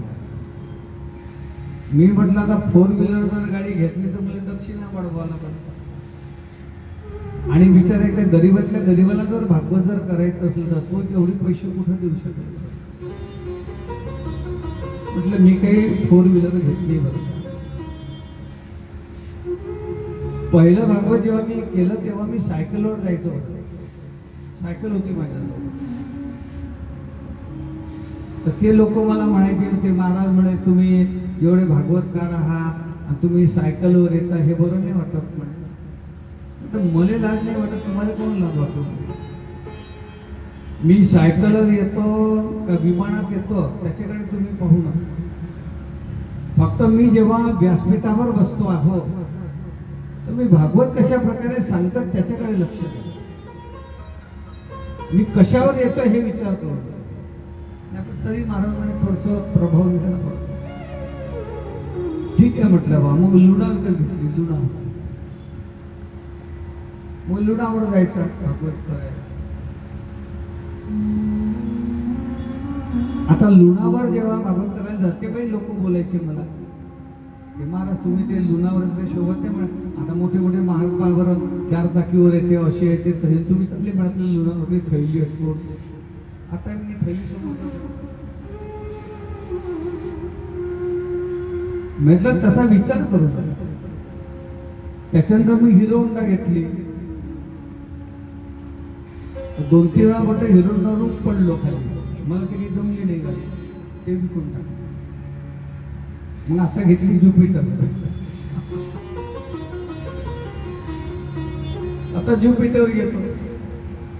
मी म्हटलं आता 4 व्हीलर जर गाडी घेतली तर मला दक्षिणा वाढवायला पाहिजे. आणि विचार आहे त्या गरीबातल्या गरीबाला जर भागवत जर करायचं असेल तर तो तेवढे पैसे कुठं देऊ शकेल? म्हटलं मी काही 4 व्हीलर घेतली बरं. पहिलं भागवत जेव्हा मी केलं तेव्हा मी सायकलवर जायचो. सायकल होती माझ्याजवळ. तर ते लोक मला म्हणायचे होते महाराज म्हणे तुम्ही एवढे भागवतकार आहात आणि तुम्ही सायकलवर येता हे बरं नाही वाटत म्हणे. मला लाज नाही वाटत, तुम्हाला कोण लाज वाटतो? मी सायकलवर येतो का विमानात येतो त्याच्याकडे तुम्ही पाहू नका. फक्त मी जेव्हा व्यासपीठावर बसतो आहो तर मी भागवत कशा प्रकारे सांगतात त्याच्याकडे लक्ष द्या. मी कशावर येतो हे विचारतो. तरी महाराज म्हणे थोडस प्रभाव विकत पडतो. ठीक आहे म्हटलं बा. मग लुणा विकत घेतली. लुणा मग लुणावर जायचं भागवत करायला. आता लुणावर जेव्हा भागवत करायला जाते बाई लोक बोलायचे मला ते महाराज तुम्ही ते लुणावरचे शोभत नाही म्हणत, आता मोठे मोठे महाराज बरं 4 चाकीवर येते असे येते तरी तुम्ही चांगले म्हणत लुणावरती थैली असतो. आता मी थैली समोर म्हटलं तसा विचार करू. त्याच्यानंतर मी हिरो होंडा घेतली. 2-3 वेळा मोठे हिरो होंडावरून पडलो खाली. मला काही जमली नाही गाडी, ते विकून टाकलं. मग आता घेतली ज्युपिटर. आता ज्युपिटर घेतो.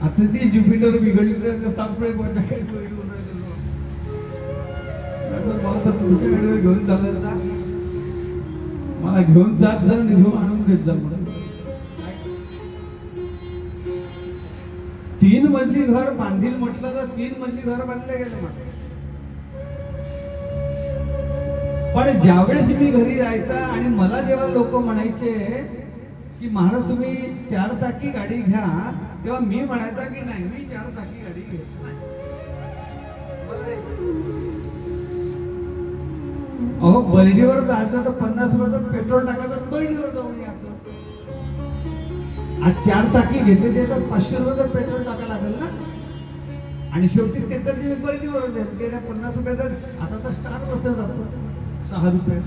आता ती ज्युपिटर बिघडली तर सापडे तुमच्या गाडीवर घेऊन चालत जा, मला घेऊन जात जा, घेऊन आणून देत जा. मला 3 मजली घर बांधील म्हटलं तर 3 मजली घर बांधले गेलं मला. पण ज्यावेळेस मी घरी जायचा आणि मला जेव्हा लोक म्हणायचे की महाराज तुम्ही 4 चाकी गाडी घ्या, तेव्हा मी म्हणायचा की नाही, मी 4 चाकी गाडी घेत नाही. अहो बर्डीवर जायचं तर 50 रुपयाचं पेट्रोल टाकायचं, बर्डीवर जाऊन यायचं. आज 4 चाकी घेते ते तर 500 रुपयाचं पेट्रोल टाकायला लागेल ना. आणि शेवटी त्याचं जे बर्डीवर गेल्या 50 रुपयाचं आता तर स्टार बसत जातो 6 रुपये.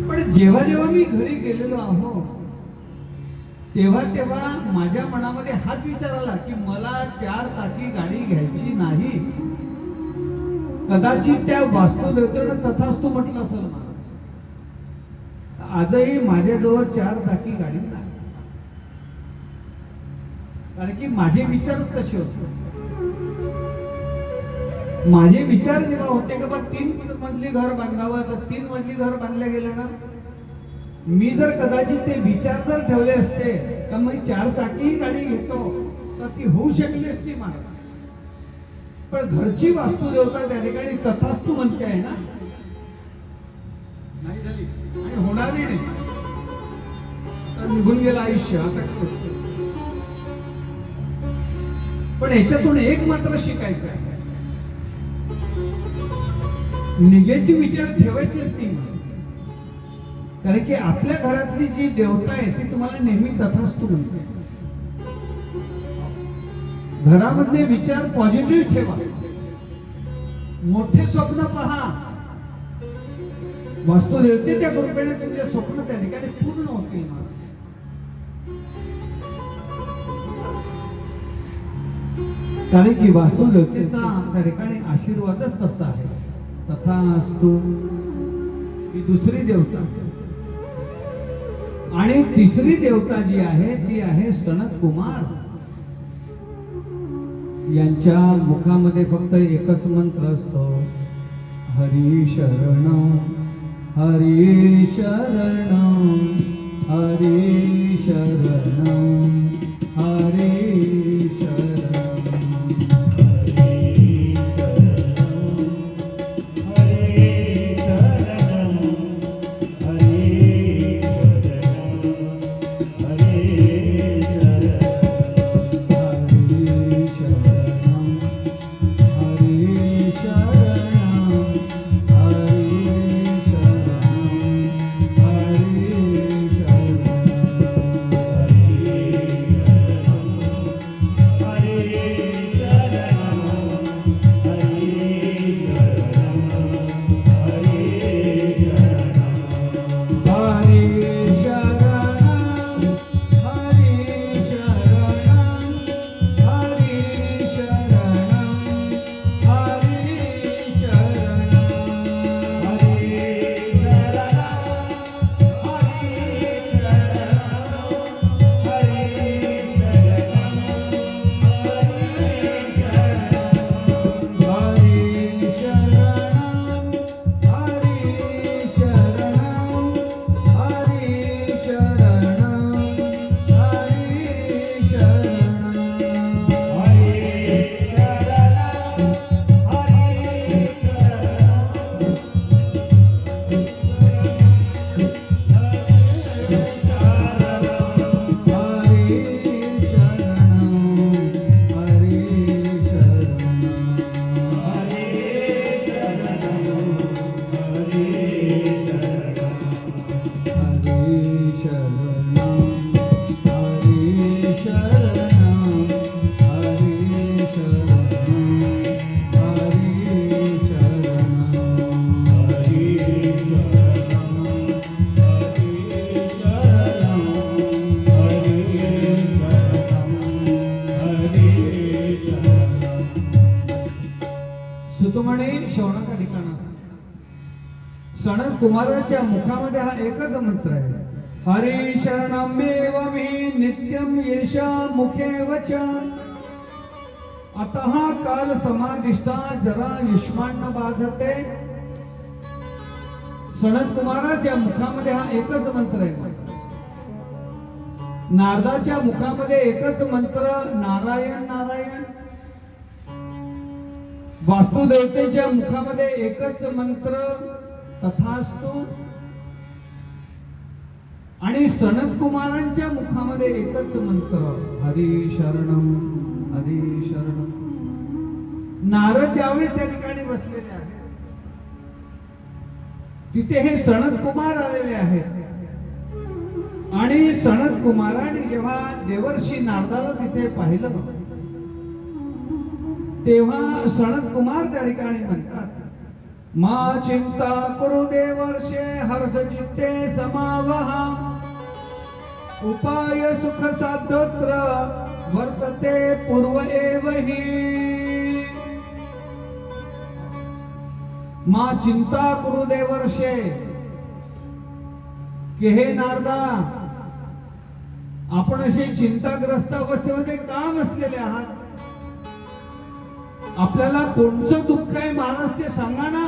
पण जेव्हा जेव्हा मी घरी गेलेलो आहो तेव्हा तेव्हा माझ्या मनामध्ये हाच विचार आला की मला 4 चाकी गाडी घ्यायची नाही. कदाचित त्या वास्तुदेवतेनं तथास्तु म्हटलं असेल महाराज. आजही माझ्याजवळ 4 चाकी गाडी नाही, कारण की माझे विचारच तसे होते. माझे विचार जेव्हा होते का बा 3 मजली घर बांधावं, तर 3 मजली घर बांधले गेले ना. मी जर कदाचित ते विचार जर ठेवले असते तर मग 4 चाकी गाडी घेतो तर ती होऊ शकली असती महाराज. पण घरची वास्तुदेवता त्या ठिकाणी तथास्तु म्हणते आहे ना, नाही झाली आणि होणारही नाही. तर निघून गेलं आयुष्य. आता पण याच्यातून एक मात्र शिकायचं आहे, निगेटिव्ह विचार ठेवायचेच नाही. कारण की आपल्या घरातली जी देवता आहे ती तुम्हाला नेहमी तथास्तु म्हणते. घरामधले विचार पॉझिटिव्ह ठेवा, मोठे स्वप्न पहा. वास्तुदेवतेच्या कृपेने तुमचे स्वप्न त्या ठिकाणी पूर्ण होतील. कारण की वास्तुदेवतेचा त्या ठिकाणी आशीर्वादच तसा आहे. तथास्तु ही दुसरी देवता. आणि तिसरी देवता जी आहे ती आहे सनत कुमार. यांच्या मुखामध्ये फक्त एकच मंत्र असतो, हरी शरण हरी शरण हरी शरण हरी शरण. हरे सुतमणी शौनका ठिकाणा सनत कुमाराच्या मुखामध्ये हा एकच मंत्र आहे, हरी शरणमेव मे नित्यम येषा मुखे वच अतः काल समाधिष्ठा जरा युष्मान्न बाधते. सनत कुमाराच्या मुखामध्ये हा एकच मंत्र आहे. नारदाच्या मुखामध्ये एकच मंत्र, नारायण नारायण. वास्तुदेवतेच्या मुखामध्ये एकच मंत्र, तथास्तु. आणि सनत कुमारांच्या मुखामध्ये एकच मंत्र, हरी शरणम हरी शरणम. नारद ज्यावेळेस त्या ठिकाणी बसलेले आहेत तिथे हे सनत कुमार आलेले आहेत. आणि सनत कुमाराने जेव्हा देवर्षी नारदाला तिथे पाहिलं तेव्हा सनत कुमार त्या ठिकाणी म्हणतात, मा चिंता करू देवर्षे हर्ष चित्ते समावहा उपाय सुख साधोत्र वर्तते पूर्व एवही. मा चिंता करू देवर्षे, की हे नारदा आपण असे चिंताग्रस्त अवस्थेमध्ये का बसलेले आहात? आपल्याला कोणचं दुःख आहे महाराज ते सांगा ना.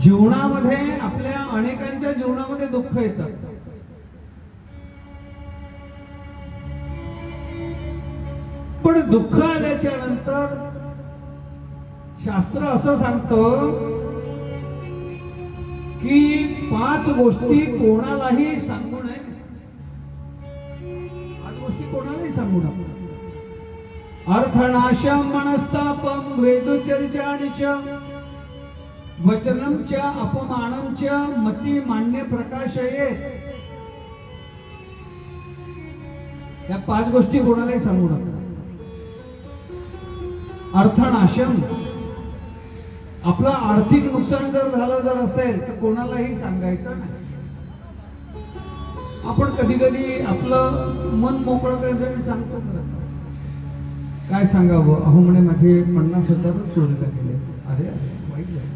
जीवनामध्ये आपल्या अनेकांच्या जीवनामध्ये दुःख येतात. पण दुःख आल्याच्या नंतर शास्त्र असं सांगतं की 5 गोष्टी कोणालाही सांगू नये. 5 गोष्टी कोणालाही सांगू नये. अर्थनाशम मनस्तापम वेदुचर्चानि च वचनम च अपमानम च मती मान्य प्रकाशयेत. या 5 गोष्टी कोणालाही सांगू नका. अर्थनाशम, आपलं आर्थिक नुकसान जर असेल तर कोणालाही सांगायचं नाही. आपण कधी कधी आपलं मन मोकळं करण्यासाठी सांगतो, काय सांगावं, अहो म्हणे माझे 50,000 चोरीला गेले. अरे वाईट झालं.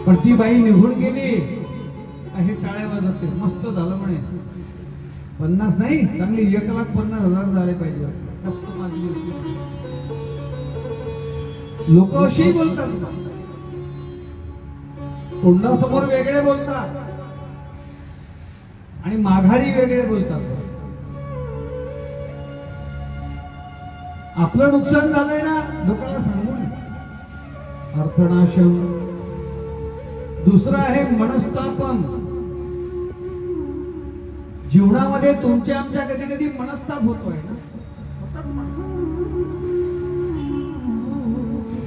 पण ती बाई निघून गेली, हे टाळ्या वाजवते, मस्त झालं म्हणे. 50 नाही, चांगली 1,50,000 झाले पाहिजे. लोक अशी बोलतात, तोंडासमोर वेगळे बोलतात आणि माघारी वेगळे बोलतात. आपलं नुकसान झालंय ना, लोकांना सांगू नये. अर्थनाशम. दुसरं आहे मनस्तापम. जीवनामध्ये तुमच्या आमच्या कधी कधी मनस्ताप होतोय ना, होतात मनस्ताप.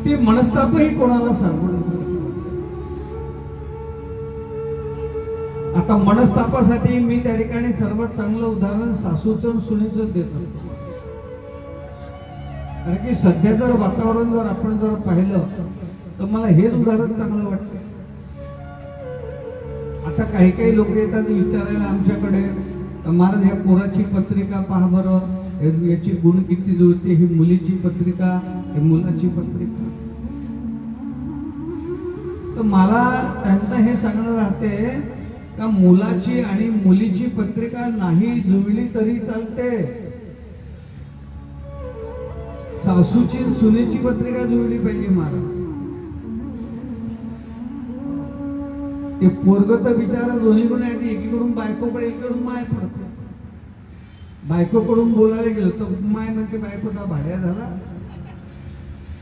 ते मनस्तापही कोणाला सांगू नये. आता मनस्तापासाठी मी त्या ठिकाणी सर्वात चांगलं उदाहरण सासूचं आणि सुनेचं देत असतो. कारण की सध्या जर वातावरण जर आपण जर पाहिलं तर मला हेच उदाहरण चांगलं वाटतं. आता काही काही लोक येतात विचारायला आमच्याकडे, महाराज ह्या पोराची पत्रिका पहा बरं, याची गुण किती जुळते, ही मुलीची पत्रिका, ही मुलाची पत्रिका. तर मला त्यांना हे सांगणं राहते का मुलाची आणि मुलीची पत्रिका नाही जुळली तरी चालते, सासूची सुनेची पत्रिका जुळली पाहिजे. महाराज ते पोरग तर बिचारा दोन्हीकडून, एकीकडून बायकोकडे एकीकडून माय पडतो. बायकोकडून बोलायला गेलो तर माय म्हणते बायकोचा भाड्या झाला,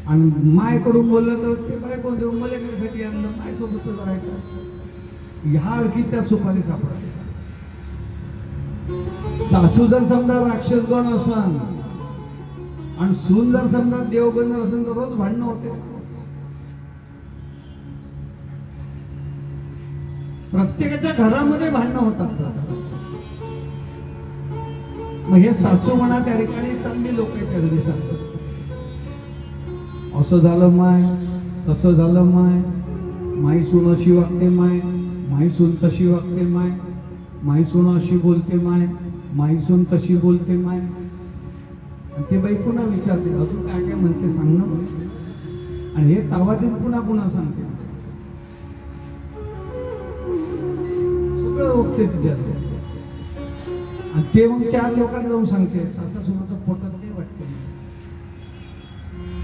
आणि मायकडून बोललं तर ते बायको देऊन मलेकडे आणलं, मायसोबतच राहायचं. ह्या अडकी त्या सुपारी सापडते. सासू जर समजा राक्षसगण असन आणि सून जर समजा देवगण असेल तर रोज भांडणं होते. प्रत्येकाच्या घरामध्ये भांडणं होतात. मग हे सासू म्हणा त्या ठिकाणी चांगली लोक आहेत, त्या घरी सांगतात असं झालं माय, तसं झालं माय, माई सून अशी वागते माय, माई सून तशी वागते माय, माई सून अशी बोलते माय. माईसून तशी बोलते माय. आणि ते बाई पुन्हा विचारते अजून काय काय म्हणते सांग ना म्हणे. आणि हे तावा देऊन पुन्हा पुन्हा सांगते. सगळं ओळखते तिच्यात. आणि ते मग 4 लोकांना जाऊन सांगते सासासोबत पोटात नाही वाटते.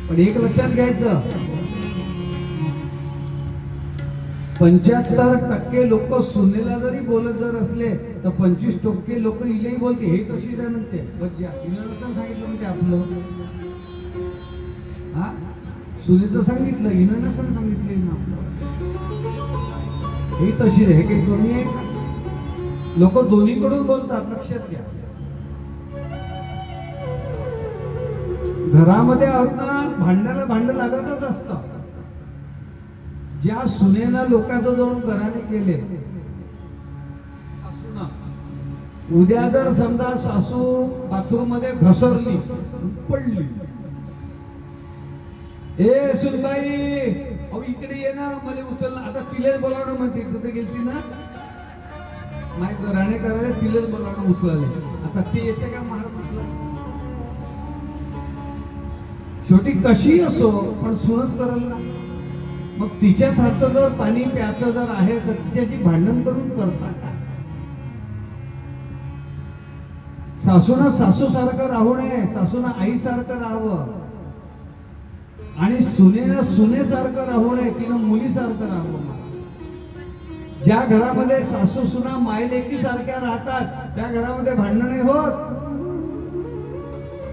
पण एक लक्षात घ्यायचं, 75% लोक सुनेला जरी बोलत जर असले तर 25% लोक हिलाही बोलते हे तशी काय म्हणते बज्जा हिला नसं सांगितलं म्हणते आपलं. हा सुनेचं सांगितलं हिनं नसं सांगितलं हिनं आपलं. हे तशी हे काही कमी आहे का? लोक दोन्हीकडून बोलतात, लक्षात घ्या. घरामध्ये आहोत ना, भांड्याला भांड लागतच असतं. ज्या सुनेला लोकांचं जाऊन घराने केले, उद्या जर समजा सासू बाथरूम मध्ये घसरली पडली, ए सुनताई अहो इकडे ये ना मला उचललं. आता तिलेच बोलावणं म्हणते तिथे गेलती ना माय घराणे करायला तिलेच बोलावणं उचलाले. आता ते येते का महाराज म्हटलं. शेवटी कशी असो पण सुनच करल ना. मग तिच्याच हातचं जर पाणी प्यायचं जर आहे तर तिच्याशी भांडण करून करतात. सासूनं सासू सारखं राहू नये, सासूनं आई सारखं राहावं. आणि सुनेनं सुनेसारखं राहू नये, तिनं मुलीसारखं राहावं. ज्या घरामध्ये सासू सुना मायलेकी सारख्या राहतात त्या घरामध्ये भांडण नाही होत.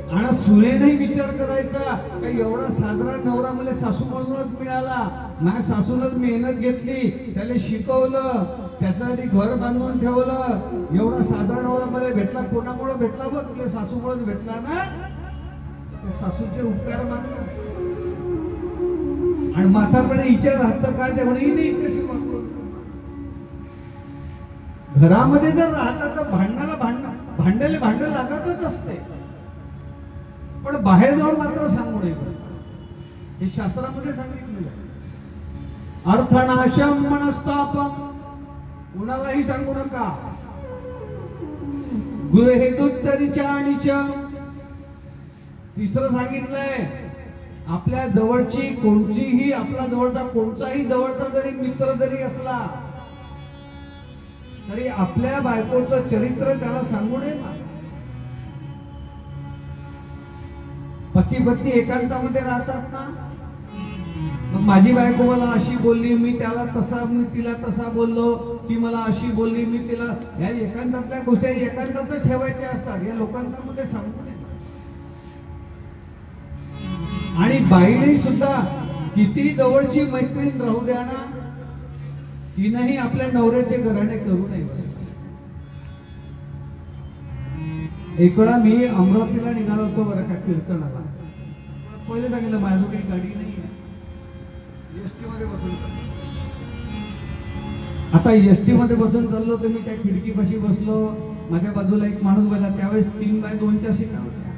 आणि सुनेनेही विचार करायचा काही एवढा साजरा नवरा मला सासू म्हणूनच मिळाला. माझ्या सासूनच मेहनत घेतली, त्याला शिकवलं, त्याच्यासाठी घर बांधून ठेवलं. एवढा साजरा नवरा मला भेटला, कोणामुळे भेटला बघ, तुला सासूमुळेच भेटला ना. सासूचे उपकार मानला. आणि म्हातारपणे हिच्या हातचं काय ते म्हणे नाही कशी वापरून. घरामध्ये जर राहतात तर भांडणाला भांड्याला भांड लागतच असते. पण बाहेर जाऊन मात्र सांगू नये, हे शास्त्रामध्ये सांगितलेलं आहे. अर्थनाशम मनस्तापम, कुणालाही सांगू नका. गृहेतुत्तरीच्या आणीच. तिसरं सांगितलंय, आपल्या जवळची कोणचीही, आपला जवळचा कोणताही जवळचा जरी मित्र जरी असला तरी आपल्या बायकोचं चरित्र त्याला सांगू नये ना. पती पत्नी एकांतामध्ये राहतात ना, मग माझी बायको मला अशी बोलली, मी तिला तसा बोललो, ती मला अशी बोलली, मी तिला. ह्या एकांतातल्या गोष्टी एकांतातच ठेवायच्या असतात, या लोकांमध्ये सांगू नये. आणि बाईने सुद्धा किती जवळची मैत्रीण राहू द्या ना, तिनंही आपल्या नवऱ्याचे घराणे करू नये. एक वेळा मी अमरावतीला निघालो होतो बरं का कीर्तनाला. पहिले सांगितलं माझं काही गाडी नाही आहे, एसटी मध्ये बसून चाललो. आता एसटी मध्ये बसून चाललो तर मी त्या खिडकीपाशी बसलो. माझ्या बाजूला एक माणूस बसला, त्यावेळेस 3x2च्या सीटा होत्या.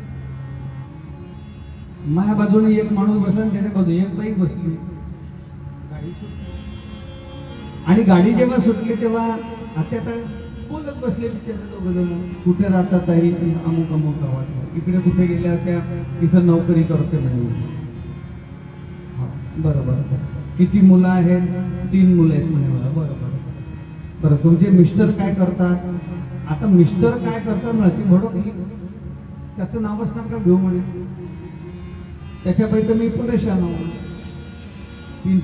माझ्या बाजूने एक माणूस बसला आणि त्याच्या बाजूने एक बाई बसली. गाडी सुटली आणि गाडी जेव्हा सुटली तेव्हा आता बोलत बसले बिचारे दोघं जण. कुठे राहतात ताई? अमुक अमुक गावात. इकडे कुठे गेल्या त्या? इथं नोकरी करते म्हणजे. बरोबर. किती मुलं आहेत? 3 मुलं आहेत म्हणे मला. बरोबर. बरं तुमचे मिस्टर काय करतात? आता मिस्टर काय करतात म्हणते भडकली, त्याचं नावच नका घेऊ म्हणे. त्याच्यापैकी मी परेशान आहो.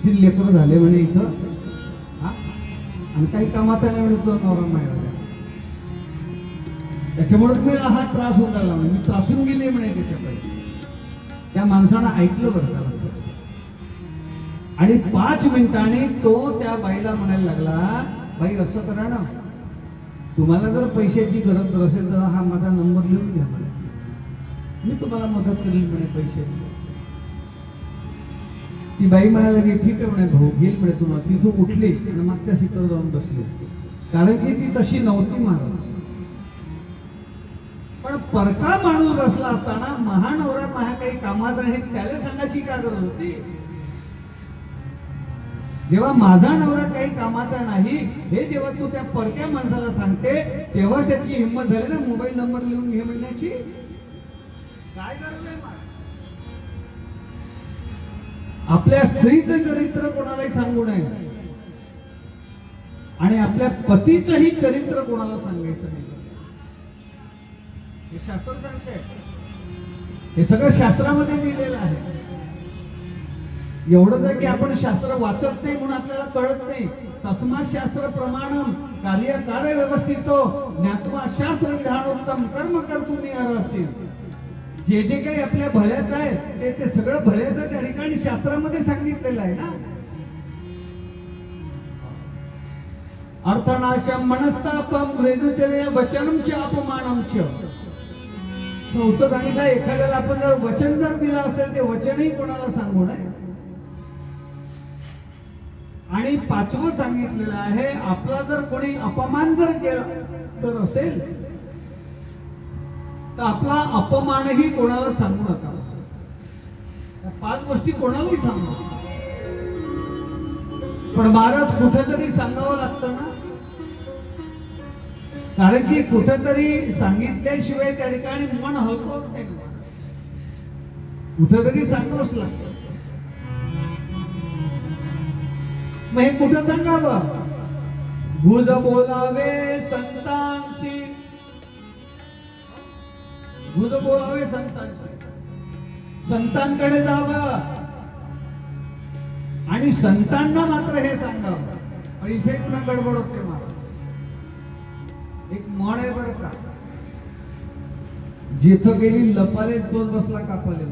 3 लेकरं झाले म्हणे इथं, हा, आणि काही कामाचा नाही म्हणे तुझा नवरा मायाला. त्याच्यामुळे तुम्ही हा त्रास होऊन राहिला म्हणे. मी त्रासून गेले म्हणे त्याच्यापैकी. त्या माणसानं ऐकलं बरं का. आणि 5 मिनिटांनी तो त्या बाईला म्हणायला लागला, बाई असं करा ना, तुम्हाला जर पैशाची गरज असेल तर हा माझा नंबर लिहून घ्या म्हणे, मी तुम्हाला मदत करेल म्हणे पैशाची. ती बाई म्हणायला की ठीक आहे म्हणे भाऊ, घेईल म्हणे तुम्हाला. तिथून उठली आणि मागच्या सीटवर जाऊन बसली, कारण की ती तशी नव्हती महाराज. पण परका माणूस बसला असताना महानवरा महा काही कामाचा नाही त्याला सांगायची का गरज होती? जेव्हा माझा नवरा काही कामाचा नाही हे जेव्हा तू त्या परक्या माणसाला सांगते तेव्हा त्याची हिंमत झाली ना मोबाईल नंबर लिहून घे म्हणण्याची. काय गरज आहे मला? आपल्या स्त्रीचं चरित्र कोणालाही सांगू नये आणि आपल्या पतीचंही चरित्र कोणाला सांगायचं नाही. हे शास्त्र सांगते, हे सगळं शास्त्रामध्ये लिहिलेलं आहे. एवढंच आहे की आपण शास्त्र वाचत नाही म्हणून आपल्याला कळत नाही. तस्मात् शास्त्र प्रमाणम कार्य व्यवस्थितो ज्ञात्वा शास्त्र विधानोत्तम कर्म कर्तुमी अर्हसि. जे जे काही आपल्या भल्याचं आहे ते सगळं भल्याचं त्या ठिकाणी शास्त्रामध्ये सांगितलेलं आहे ना. अर्थनाशम मनस्तापम मृदुचर्य वचनम च अपमानम च. चौथं सांगितलं एखाद्याला आपण जर वचन जर दिलं असेल ते वचनही कोणाला सांगू नये. आणि पाचवं सांगितलेलं आहे आपला जर कोणी अपमान जर केला तर असेल तर आपला अपमानही कोणाला सांगू नका. या 5 गोष्टी कोणालाही सांगू नका. पण महाराज कुठेतरी सांगावं लागतं ना, कारण की कुठेतरी सांगितल्याशिवाय त्या ठिकाणी मन हलकं होत नाही. कुठेतरी सांगावंच लागतं. मग हे कुठं सांगावं? गुज बोलावे संतांशी, गुज बोलावे संतांशी, संतांकडे जावं आणि संतांना मात्र हे सांगावं. पण इथे पुन्हा गडबड होते मला. एक म्हण आहे बरं का, जिथं गेली लपाले तोच बसला कापाले.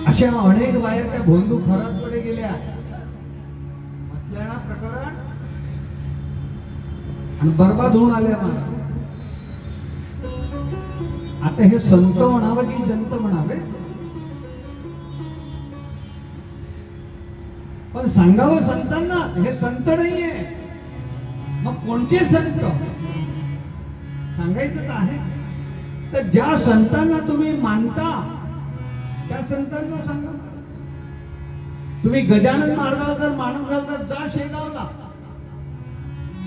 अशा अनेक बाया त्या भोंदू खराबकडे गेल्या बसल्या ना प्रकरण आणि बरबाद होऊन आल्या. मला आता हे संत म्हणावं की जंत म्हणावे? पण सांगावं संतांना, हे संत नाहीये. मग कोणते संत सांगायचं तर आहे. तर ज्या संतांना तुम्ही मानता त्या संतांना सांगा. तुम्ही गजानन महाराजाला जर मानत असाल तर जा शेगावला,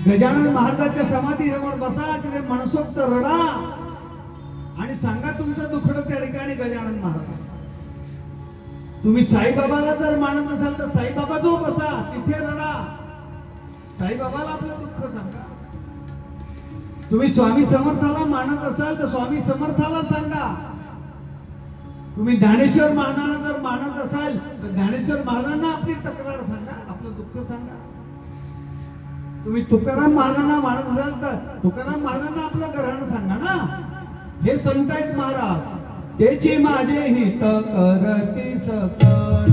गजानन महाराजाच्या समाधी समोर बसा, तिथे मनसोक्त रडा आणि सांगा तुमचं दुःखड त्या ठिकाणी गजानन महाराज. तुम्ही साईबाबाला जर मानत असाल तर साईबाबा जो बसा, तिथे रडा, साईबाबाला आपलं दुःख सांगा. तुम्ही स्वामी समर्थाला मानत असाल तर स्वामी समर्थाला सांगा. तुम्ही ज्ञानेश्वर महाराजांना जर मानत असाल तर ज्ञानेश्वर महाराजांना आपली तक्रार सांगा, आपलं दुःख सांगा. तुम्ही तुकाराम महाराजांना मानत असाल तर तुकाराम महाराजांना आपलं घराणं सांगा ना. हे संत आहेत महाराज. त्याची माझे हित करती सकळ,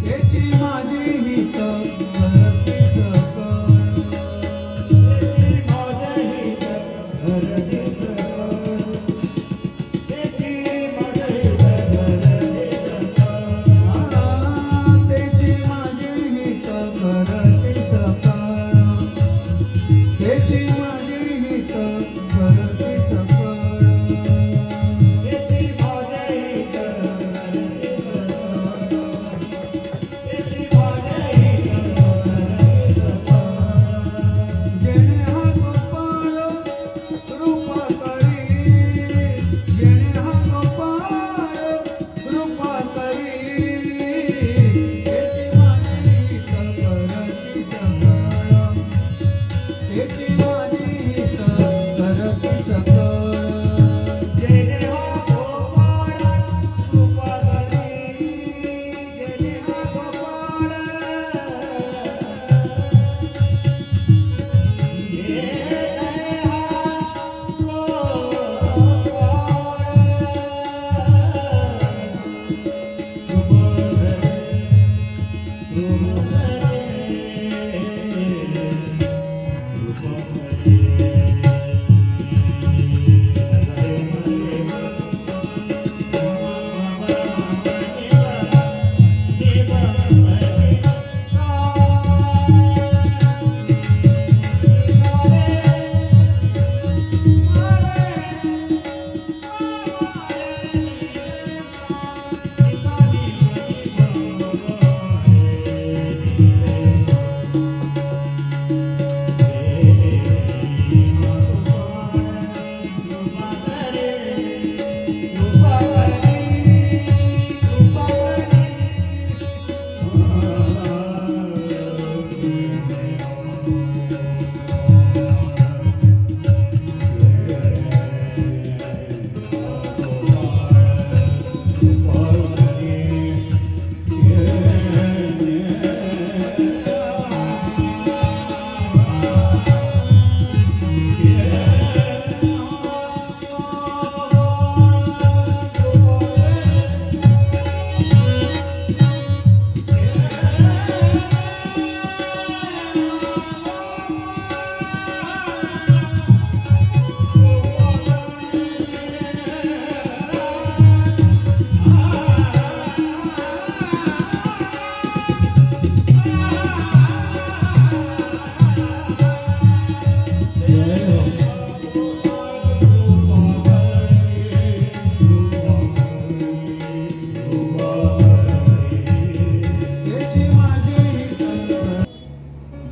त्याची माझे हित करती सकळ, माझे हित करती सकळ, त्याची माझे हित करती सकळ, त्याची माझे हित करती सकळ, त्याची माझे हित करती सकळ.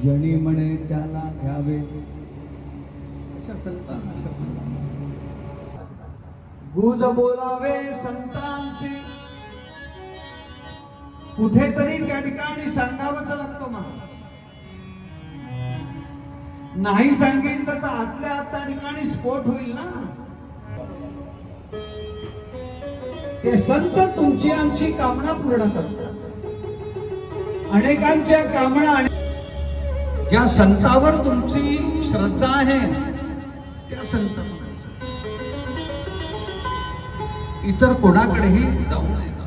जणी म्हणे त्याला घ्यावे अशा संतांना शब्द गुज बोलावे संतांशी कुठेतरी त्या ठिकाणी सांगावंच लागतं मग नाही सांगितलं तर आतल्या आत त्या ठिकाणी स्फोट होईल ना ते संत तुमची आमची कामना पूर्ण करतात अनेकांच्या कामना ज्या संतावर तुमची श्रद्धा आहे त्या संत इतर कोणाकडेही जाऊ नये